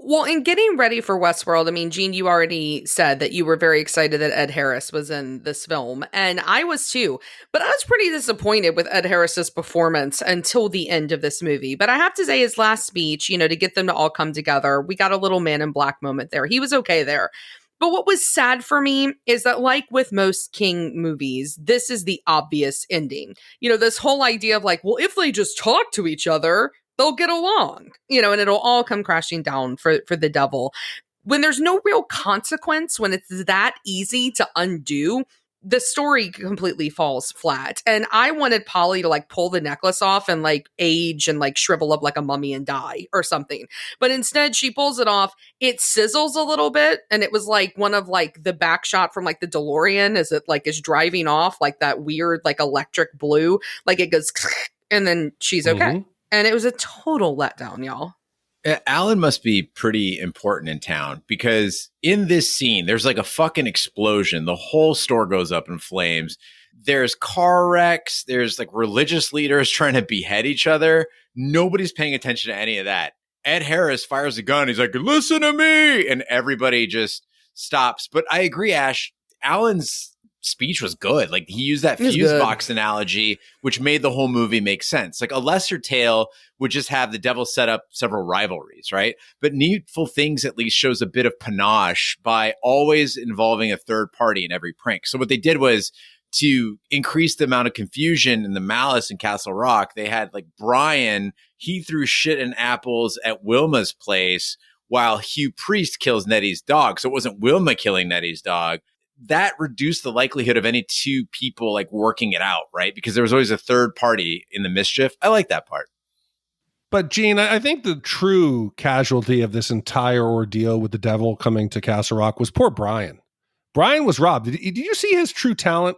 Well, in getting ready for Westworld, I mean, Gene, you already said that you were very excited that Ed Harris was in this film, and I was too. But I was pretty disappointed with Ed Harris's performance until the end of this movie. But I have to say his last speech, to get them to all come together, we got a little Man in Black moment there. He was okay there. But what was sad for me is that, like with most King movies, this is the obvious ending. This whole idea of like, well, if they just talk to each other, they'll get along, and it'll all come crashing down for the devil. When there's no real consequence, when it's that easy to undo, the story completely falls flat. And I wanted Polly to like pull the necklace off and like age and like shrivel up like a mummy and die or something. But instead she pulls it off. It sizzles a little bit. And it was like one of like the back shot from like the DeLorean as it like is driving off, like that weird like electric blue, like it goes and then she's okay. Mm-hmm. And it was a total letdown, y'all. Alan must be pretty important in town because in this scene, there's like a fucking explosion. The whole store goes up in flames. There's car wrecks. There's like religious leaders trying to behead each other. Nobody's paying attention to any of that. Ed Harris fires a gun. He's like, listen to me. And everybody just stops. But I agree, Ash. Alan's speech was good. Like he used that fuse box analogy, which made the whole movie make sense. Like a lesser tale would just have the devil set up several rivalries, right? But Needful Things at least shows a bit of panache by always involving a third party in every prank. So what they did was to increase the amount of confusion and the malice in Castle Rock. They had like Brian, he threw shit and apples at Wilma's place while Hugh Priest kills Nettie's dog. So it wasn't Wilma killing Nettie's dog. That reduced the likelihood of any two people like working it out, right? Because there was always a third party in the mischief. I like that part. But Gene, I think the true casualty of this entire ordeal with the devil coming to Castle Rock was poor Brian. Brian was robbed. Did you see his true talent?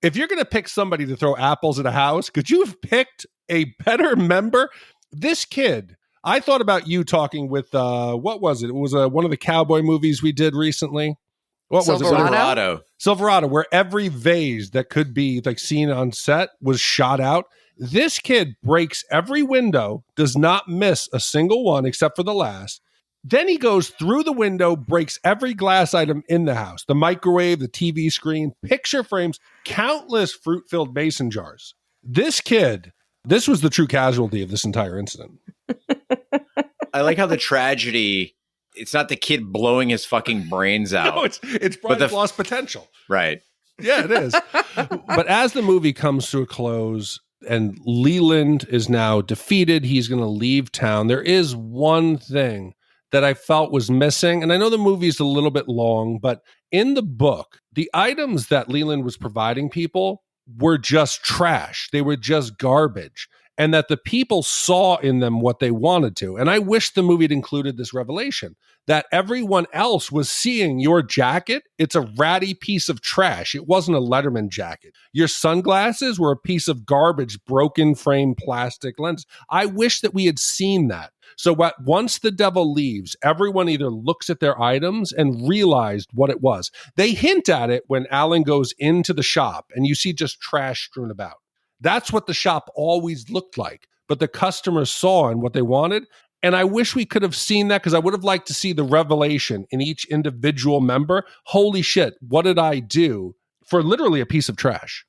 If you're going to pick somebody to throw apples at a house, could you have picked a better member? This kid, I thought about you talking with, what was it? It was one of the cowboy movies we did recently. What was it? Silverado, where every vase that could be like seen on set was shot out. This kid breaks every window, does not miss a single one except for the last. Then he goes through the window, breaks every glass item in the house, the microwave, the TV screen, picture frames, countless fruit-filled mason jars. This kid, this was the true casualty of this entire incident. I like how the tragedy, it's not the kid blowing his fucking brains out. No, it's Brian's lost potential. Right. Yeah, it is. But as the movie comes to a close, and Leland is now defeated. He's going to leave town. There is one thing that I felt was missing, and I know the movie's a little bit long, but in the book, the items that Leland was providing people were just trash. They were just garbage, and that the people saw in them what they wanted to. And I wish the movie had included this revelation that everyone else was seeing your jacket. It's a ratty piece of trash. It wasn't a Letterman jacket. Your sunglasses were a piece of garbage, broken frame plastic lens. I wish that we had seen that. So once the devil leaves, everyone either looks at their items and realized what it was. They hint at it when Alan goes into the shop and you see just trash strewn about. That's what the shop always looked like, but the customers saw and what they wanted. And I wish we could have seen that, because I would have liked to see the revelation in each individual member. Holy shit, what did I do for literally a piece of trash?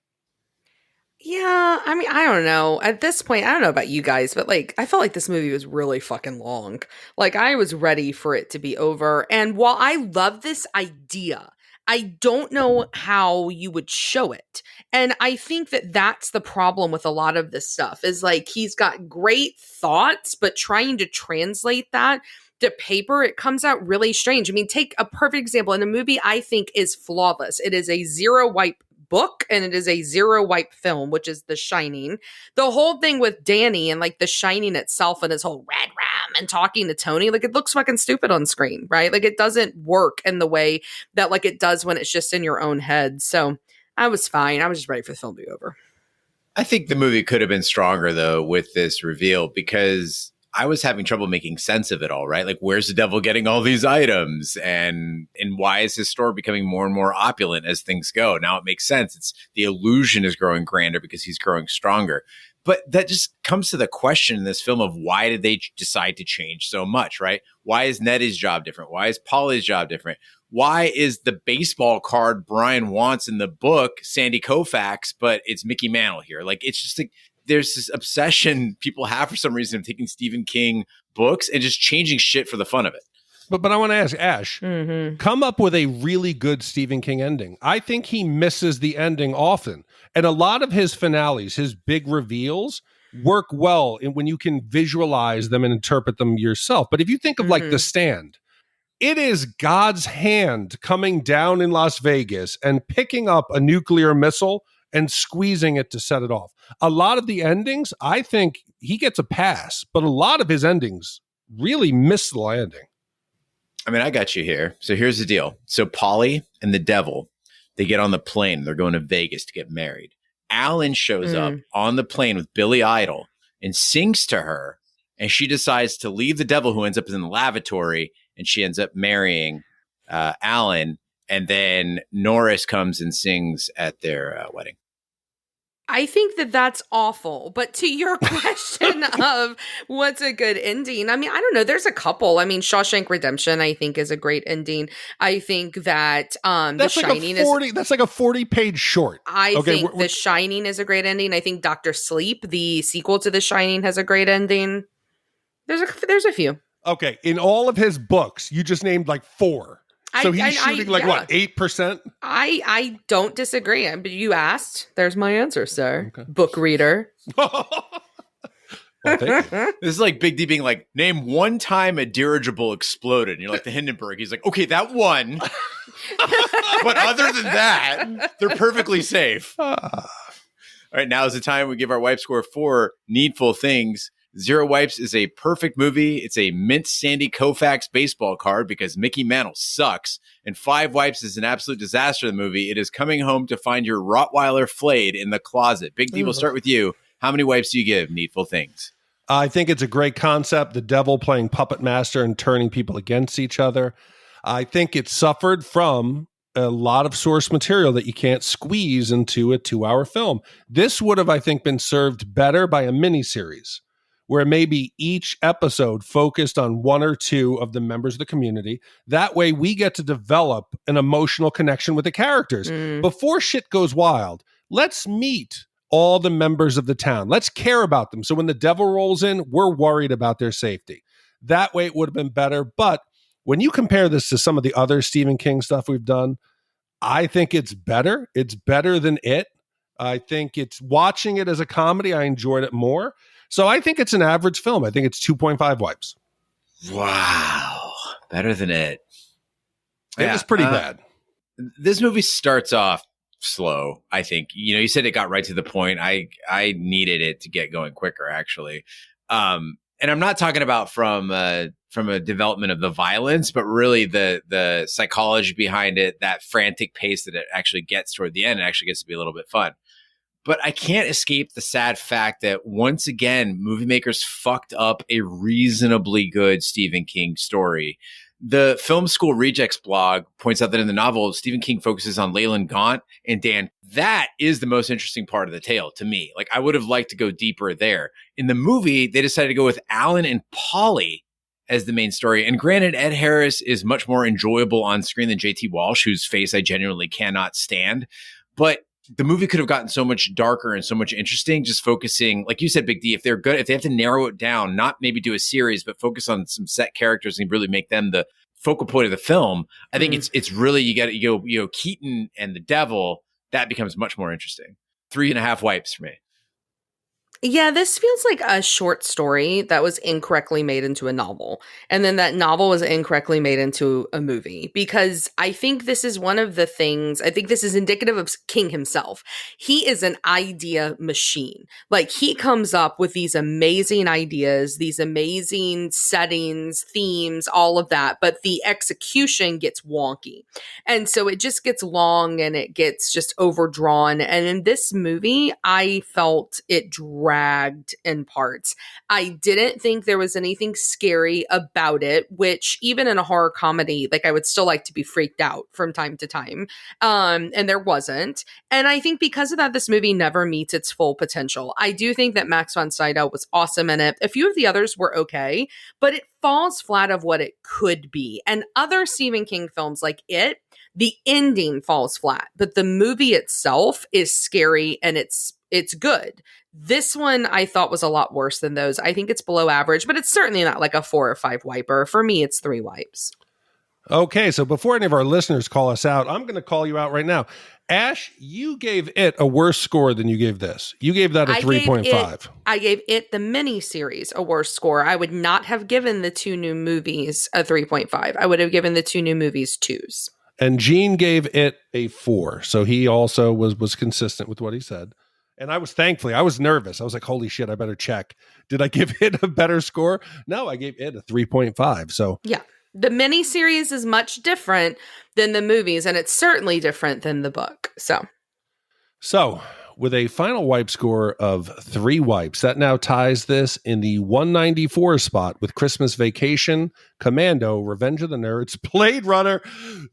Yeah, I mean, I don't know. At this point, I don't know about you guys, but like, I felt like this movie was really fucking long. Like, I was ready for it to be over. And while I love this idea, I don't know how you would show it. And I think that that's the problem with a lot of this stuff, is like, he's got great thoughts, but trying to translate that to paper, it comes out really strange. I mean, take a perfect example. In a movie I think is flawless. It is a zero wipe book and it is a zero wipe film, which is The Shining. The whole thing with Danny and like The Shining itself and his whole red ram and talking to Tony, like, it looks fucking stupid on screen, right? Like, it doesn't work in the way that like it does when it's just in your own head. So I was fine. I was just ready for the film to be over. I think the movie could have been stronger, though, with this reveal, because I was having trouble making sense of it all, right? Like, where's the devil getting all these items? And why is his store becoming more and more opulent as things go? Now it makes sense. It's the illusion is growing grander because he's growing stronger. But that just comes to the question in this film of, why did they decide to change so much, right? Why is Nettie's job different? Why is Polly's job different? Why is the baseball card Brian wants in the book Sandy Koufax, but it's Mickey Mantle here? Like, it's just like, there's this obsession people have for some reason of taking Stephen King books and just changing shit for the fun of it. But I want to ask Ash, come up with a really good Stephen King ending. I think he misses the ending often. And a lot of his finales, his big reveals, work well when you can visualize them and interpret them yourself. But if you think of like The Stand, it is God's hand coming down in Las Vegas and picking up a nuclear missile and squeezing it to set it off. A lot of the endings, I think he gets a pass, but a lot of his endings really miss the landing. I mean, I got you here. So here's the deal. So Polly and the devil, they get on the plane. They're going to Vegas to get married. Alan shows up on the plane with Billy Idol and sings to her. And she decides to leave the devil, who ends up in the lavatory, and she ends up marrying Alan. And then Norris comes and sings at their wedding. I think that that's awful. But to your question of what's a good ending, I mean, I don't know. There's a couple. I mean, Shawshank Redemption, I think, is a great ending. I think that The Shining is... That's like a 40-page short. I think The Shining is a great ending. I think Dr. Sleep, the sequel to The Shining, has a great ending. There's a few. Okay. In all of his books, you just named like 4. So he's shooting what, 8%? I don't disagree. But you asked. There's my answer, sir. Okay. Book reader. Well, this is like Big D being like, name one time a dirigible exploded. And you're like, the Hindenburg. He's like, okay, that one. But other than that, they're perfectly safe. All right, now is the time we give our wipe score for Needful Things. Zero Wipes is a perfect movie. It's a mint Sandy Koufax baseball card because Mickey Mantle sucks. And 5 Wipes is an absolute disaster of the movie. It is coming home to find your Rottweiler flayed in the closet. Big D, we'll start with you. How many wipes do you give Needful Things? I think it's a great concept. The devil playing puppet master and turning people against each other. I think it suffered from a lot of source material that you can't squeeze into a 2-hour film. This would have, I think, been served better by a miniseries, where maybe each episode focused on 1 or 2 of the members of the community. That way we get to develop an emotional connection with the characters. Before shit goes wild, let's meet all the members of the town. Let's care about them. So when the devil rolls in, we're worried about their safety. That way it would have been better. But when you compare this to some of the other Stephen King stuff we've done, I think it's better. It's better than it. I think it's watching it as a comedy. I enjoyed it more. So I think it's an average film. I think it's 2.5 wipes. Wow. Better than it. It was pretty bad. This movie starts off slow, I think. You said it got right to the point. I needed it to get going quicker, actually. And I'm not talking about from a development of the violence, but really the psychology behind it, that frantic pace that it actually gets toward the end. It actually gets to be a little bit fun. But I can't escape the sad fact that once again, movie makers fucked up a reasonably good Stephen King story. The Film School Rejects blog points out that in the novel, Stephen King focuses on Leyland Gaunt and Dan. That is the most interesting part of the tale to me. Like, I would have liked to go deeper there. In the movie, they decided to go with Alan and Polly as the main story. And granted, Ed Harris is much more enjoyable on screen than JT Walsh, whose face I genuinely cannot stand. But the movie could have gotten so much darker and so much interesting, just focusing, like you said, Big D, if they're good, if they have to narrow it down, not maybe do a series, but focus on some set characters and really make them the focal point of the film. I think it's really, you go, Keaton and the devil, that becomes much more interesting. 3.5 wipes for me. Yeah, this feels like a short story that was incorrectly made into a novel. And then that novel was incorrectly made into a movie. Because I think this is one of the things, I think this is indicative of King himself. He is an idea machine. Like, he comes up with these amazing ideas, these amazing settings, themes, all of that. But the execution gets wonky. And so it just gets long and it gets just overdrawn. And in this movie, I felt it dragged in parts. I didn't think there was anything scary about it, which even in a horror comedy, like, I would still like to be freaked out from time to time. And there wasn't. And I think because of that, this movie never meets its full potential. I do think that Max von Sydow was awesome in it. A few of the others were okay, but it falls flat of what it could be. And other Stephen King films like it, the ending falls flat, but the movie itself is scary and it's good. This one I thought was a lot worse than those. I think it's below average, but it's certainly not like a 4 or 5 wiper. For me, it's 3 wipes. Okay, so before any of our listeners call us out, I'm going to call you out right now. Ash, you gave it a worse score than you gave this. You gave that a 3.5. I gave it the miniseries a worse score. I would not have given the 2 new movies a 3.5. I would have given the 2 new movies 2s. And Gene gave it a 4. So he also was consistent with what he said. And I was nervous. I was like, holy shit, I better check. Did I give it a better score? No, I gave it a 3.5. So yeah, the miniseries is much different than the movies, and it's certainly different than the book. So with a final wipe score of 3 wipes, that now ties this in the 194 spot with Christmas Vacation, Commando, Revenge of the Nerds, Blade Runner,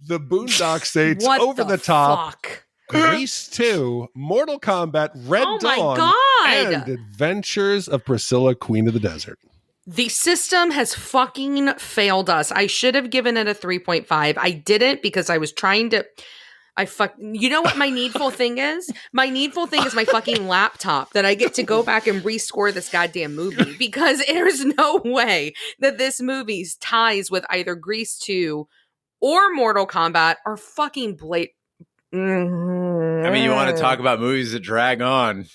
The Boondock Saints, Over the Top, fuck? Grease 2, Mortal Kombat, Red Dawn, God. and Adventures of Priscilla, Queen of the Desert. The system has fucking failed us. I should have given it a 3.5. I didn't because I was trying to... You know what my needful thing is? My needful thing is my fucking laptop that I get to go back and rescore this goddamn movie, because there's no way that this movie ties with either Grease 2 or Mortal Kombat or fucking Blade. I mean, you want to talk about movies that drag on.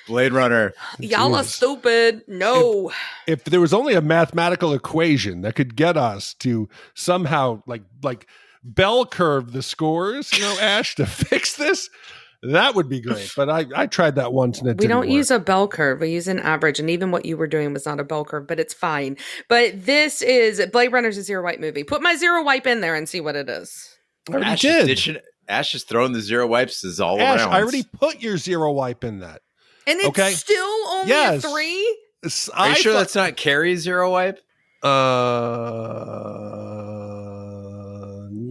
Blade Runner. Y'all are stupid. No. If there was only a mathematical equation that could get us to somehow like bell curve the scores, Ash, to fix this, that would be great. But I tried that once and we don't use a bell curve. We use an average. And even what you were doing was not a bell curve, but it's fine. But this is Blade Runner's a 0 wipe movie. Put my 0 wipe in there and see what it is. I already did. Ash is throwing the 0 wipes is all Ash, around. I already put your 0 wipe in that. And it's still only a 3? Are you sure that's not Carrie's 0 wipe? Yeah,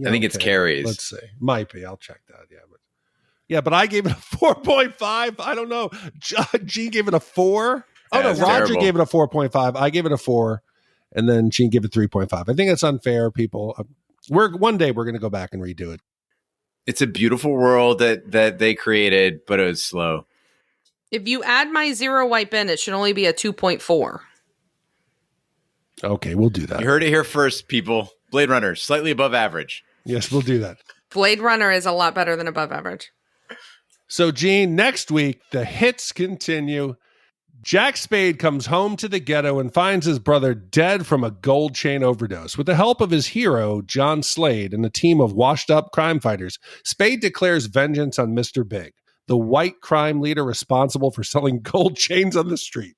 I think it's Carrie's. Let's see. Might be. I'll check that. But I gave it a 4.5. I don't know. Gene gave it a 4. Oh, no. Roger terrible. gave it a 4.5. I gave it a 4. And then Gene gave it 3.5. I think it's unfair, people. One day we're going to go back and redo it. It's a beautiful world that they created, but it was slow. If you add my 0 wipe in, it should only be a 2.4. Okay, we'll do that. You heard it here first, people. Blade Runner, slightly above average. Yes, we'll do that. Blade Runner is a lot better than above average. So, Gene, next week, the hits continue. Jack Spade comes home to the ghetto and finds his brother dead from a gold chain overdose. With the help of his hero, John Slade, and a team of washed-up crime fighters, Spade declares vengeance on Mr. Big, the white crime leader responsible for selling gold chains on the street.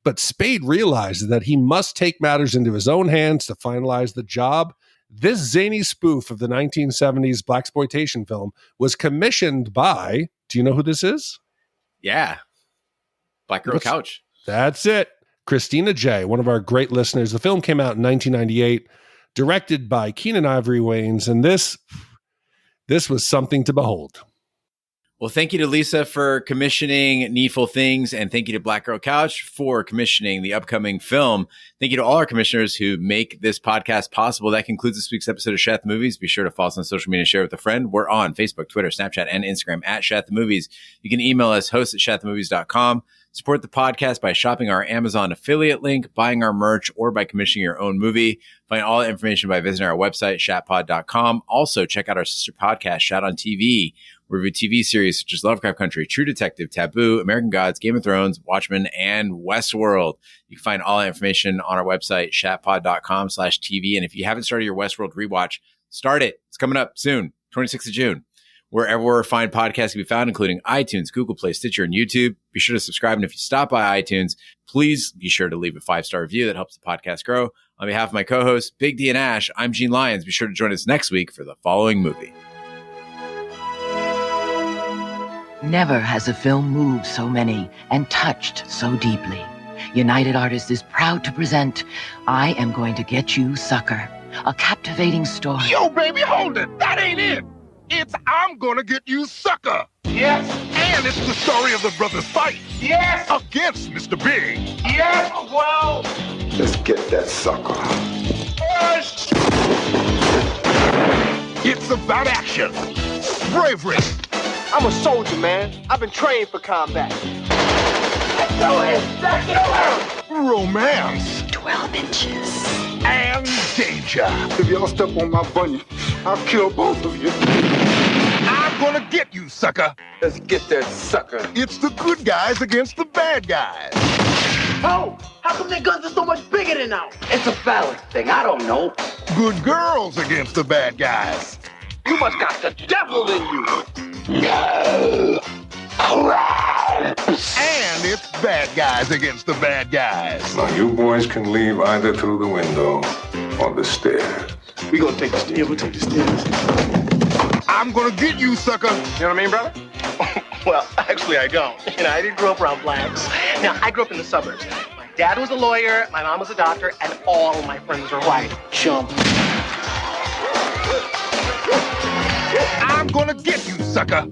But Spade realizes that he must take matters into his own hands to finalize the job. This zany spoof of the 1970s blaxploitation film was commissioned by, do you know who this is? Yeah. Black Girl Couch. That's it. Christina J., one of our great listeners. The film came out in 1998, directed by Keenan Ivory Wayans, and this was something to behold. Well, thank you to Lisa for commissioning Needful Things, and thank you to Black Girl Couch for commissioning the upcoming film. Thank you to all our commissioners who make this podcast possible. That concludes this week's episode of Shat The Movies. Be sure to follow us on social media and share with a friend. We're on Facebook, Twitter, Snapchat, and Instagram at Shat The Movies. You can email us, host@shatthemovies.com. Support the podcast by shopping our Amazon affiliate link, buying our merch, or by commissioning your own movie. Find all the information by visiting our website, shatpod.com. Also, check out our sister podcast, Shat on TV. We review TV series such as Lovecraft Country, True Detective, Taboo, American Gods, Game of Thrones, Watchmen, and Westworld. You can find all the information on our website, shatpod.com/TV. And if you haven't started your Westworld rewatch, start it. It's coming up soon, 26th of June. Wherever fine podcasts can be found, including iTunes, Google Play, Stitcher, and YouTube. Be sure to subscribe. And if you stop by iTunes, please be sure to leave a 5-star review. That helps the podcast grow. On behalf of my co-hosts, Big D and Ash, I'm Gene Lyons. Be sure to join us next week for the following movie. Never has a film moved so many and touched so deeply. United Artists is proud to present I Am Going to Get You, Sucker, a captivating story. Yo, baby, hold it. That ain't it. It's I'm Gonna Get You, Sucker. Yes. And it's the story of the brothers' fight. Yes. Against Mr. Big. Yes. Well. Let's get that sucker. First. It's about action, bravery. I'm a soldier, man. I've been trained for combat. Romance. 12 inches. And danger. If y'all step on my bunny, I'll kill both of you. I'm gonna get you, sucker. Let's get that sucker. It's the good guys against the bad guys. Oh, how come their guns are so much bigger than ours? It's a balance thing. I don't know. Good girls against the bad guys. You must got the devil in you. No. And it's bad guys against the bad guys. Now, you boys can leave either through the window or the stairs. We gonna take the stairs. Yeah, we'll take the stairs. I'm gonna get you, sucker. You know what I mean, brother? Well, actually, I don't. You know, I didn't grow up around blacks. Now, I grew up in the suburbs. My dad was a lawyer, my mom was a doctor, and all of my friends are white. Chump. I'm gonna get you, sucker.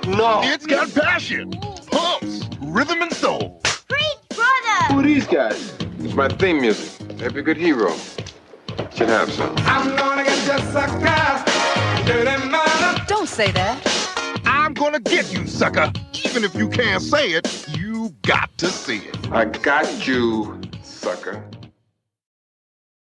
No. It's got passion, pumps, rhythm, and soul. Preach, brother! Who are these guys? It's my theme music. Every good hero should have some. I'm gonna get you, sucker. Dirty mother. Don't say that. I'm gonna get you, sucker. Even if you can't say it, you got to see it. I got you, sucker.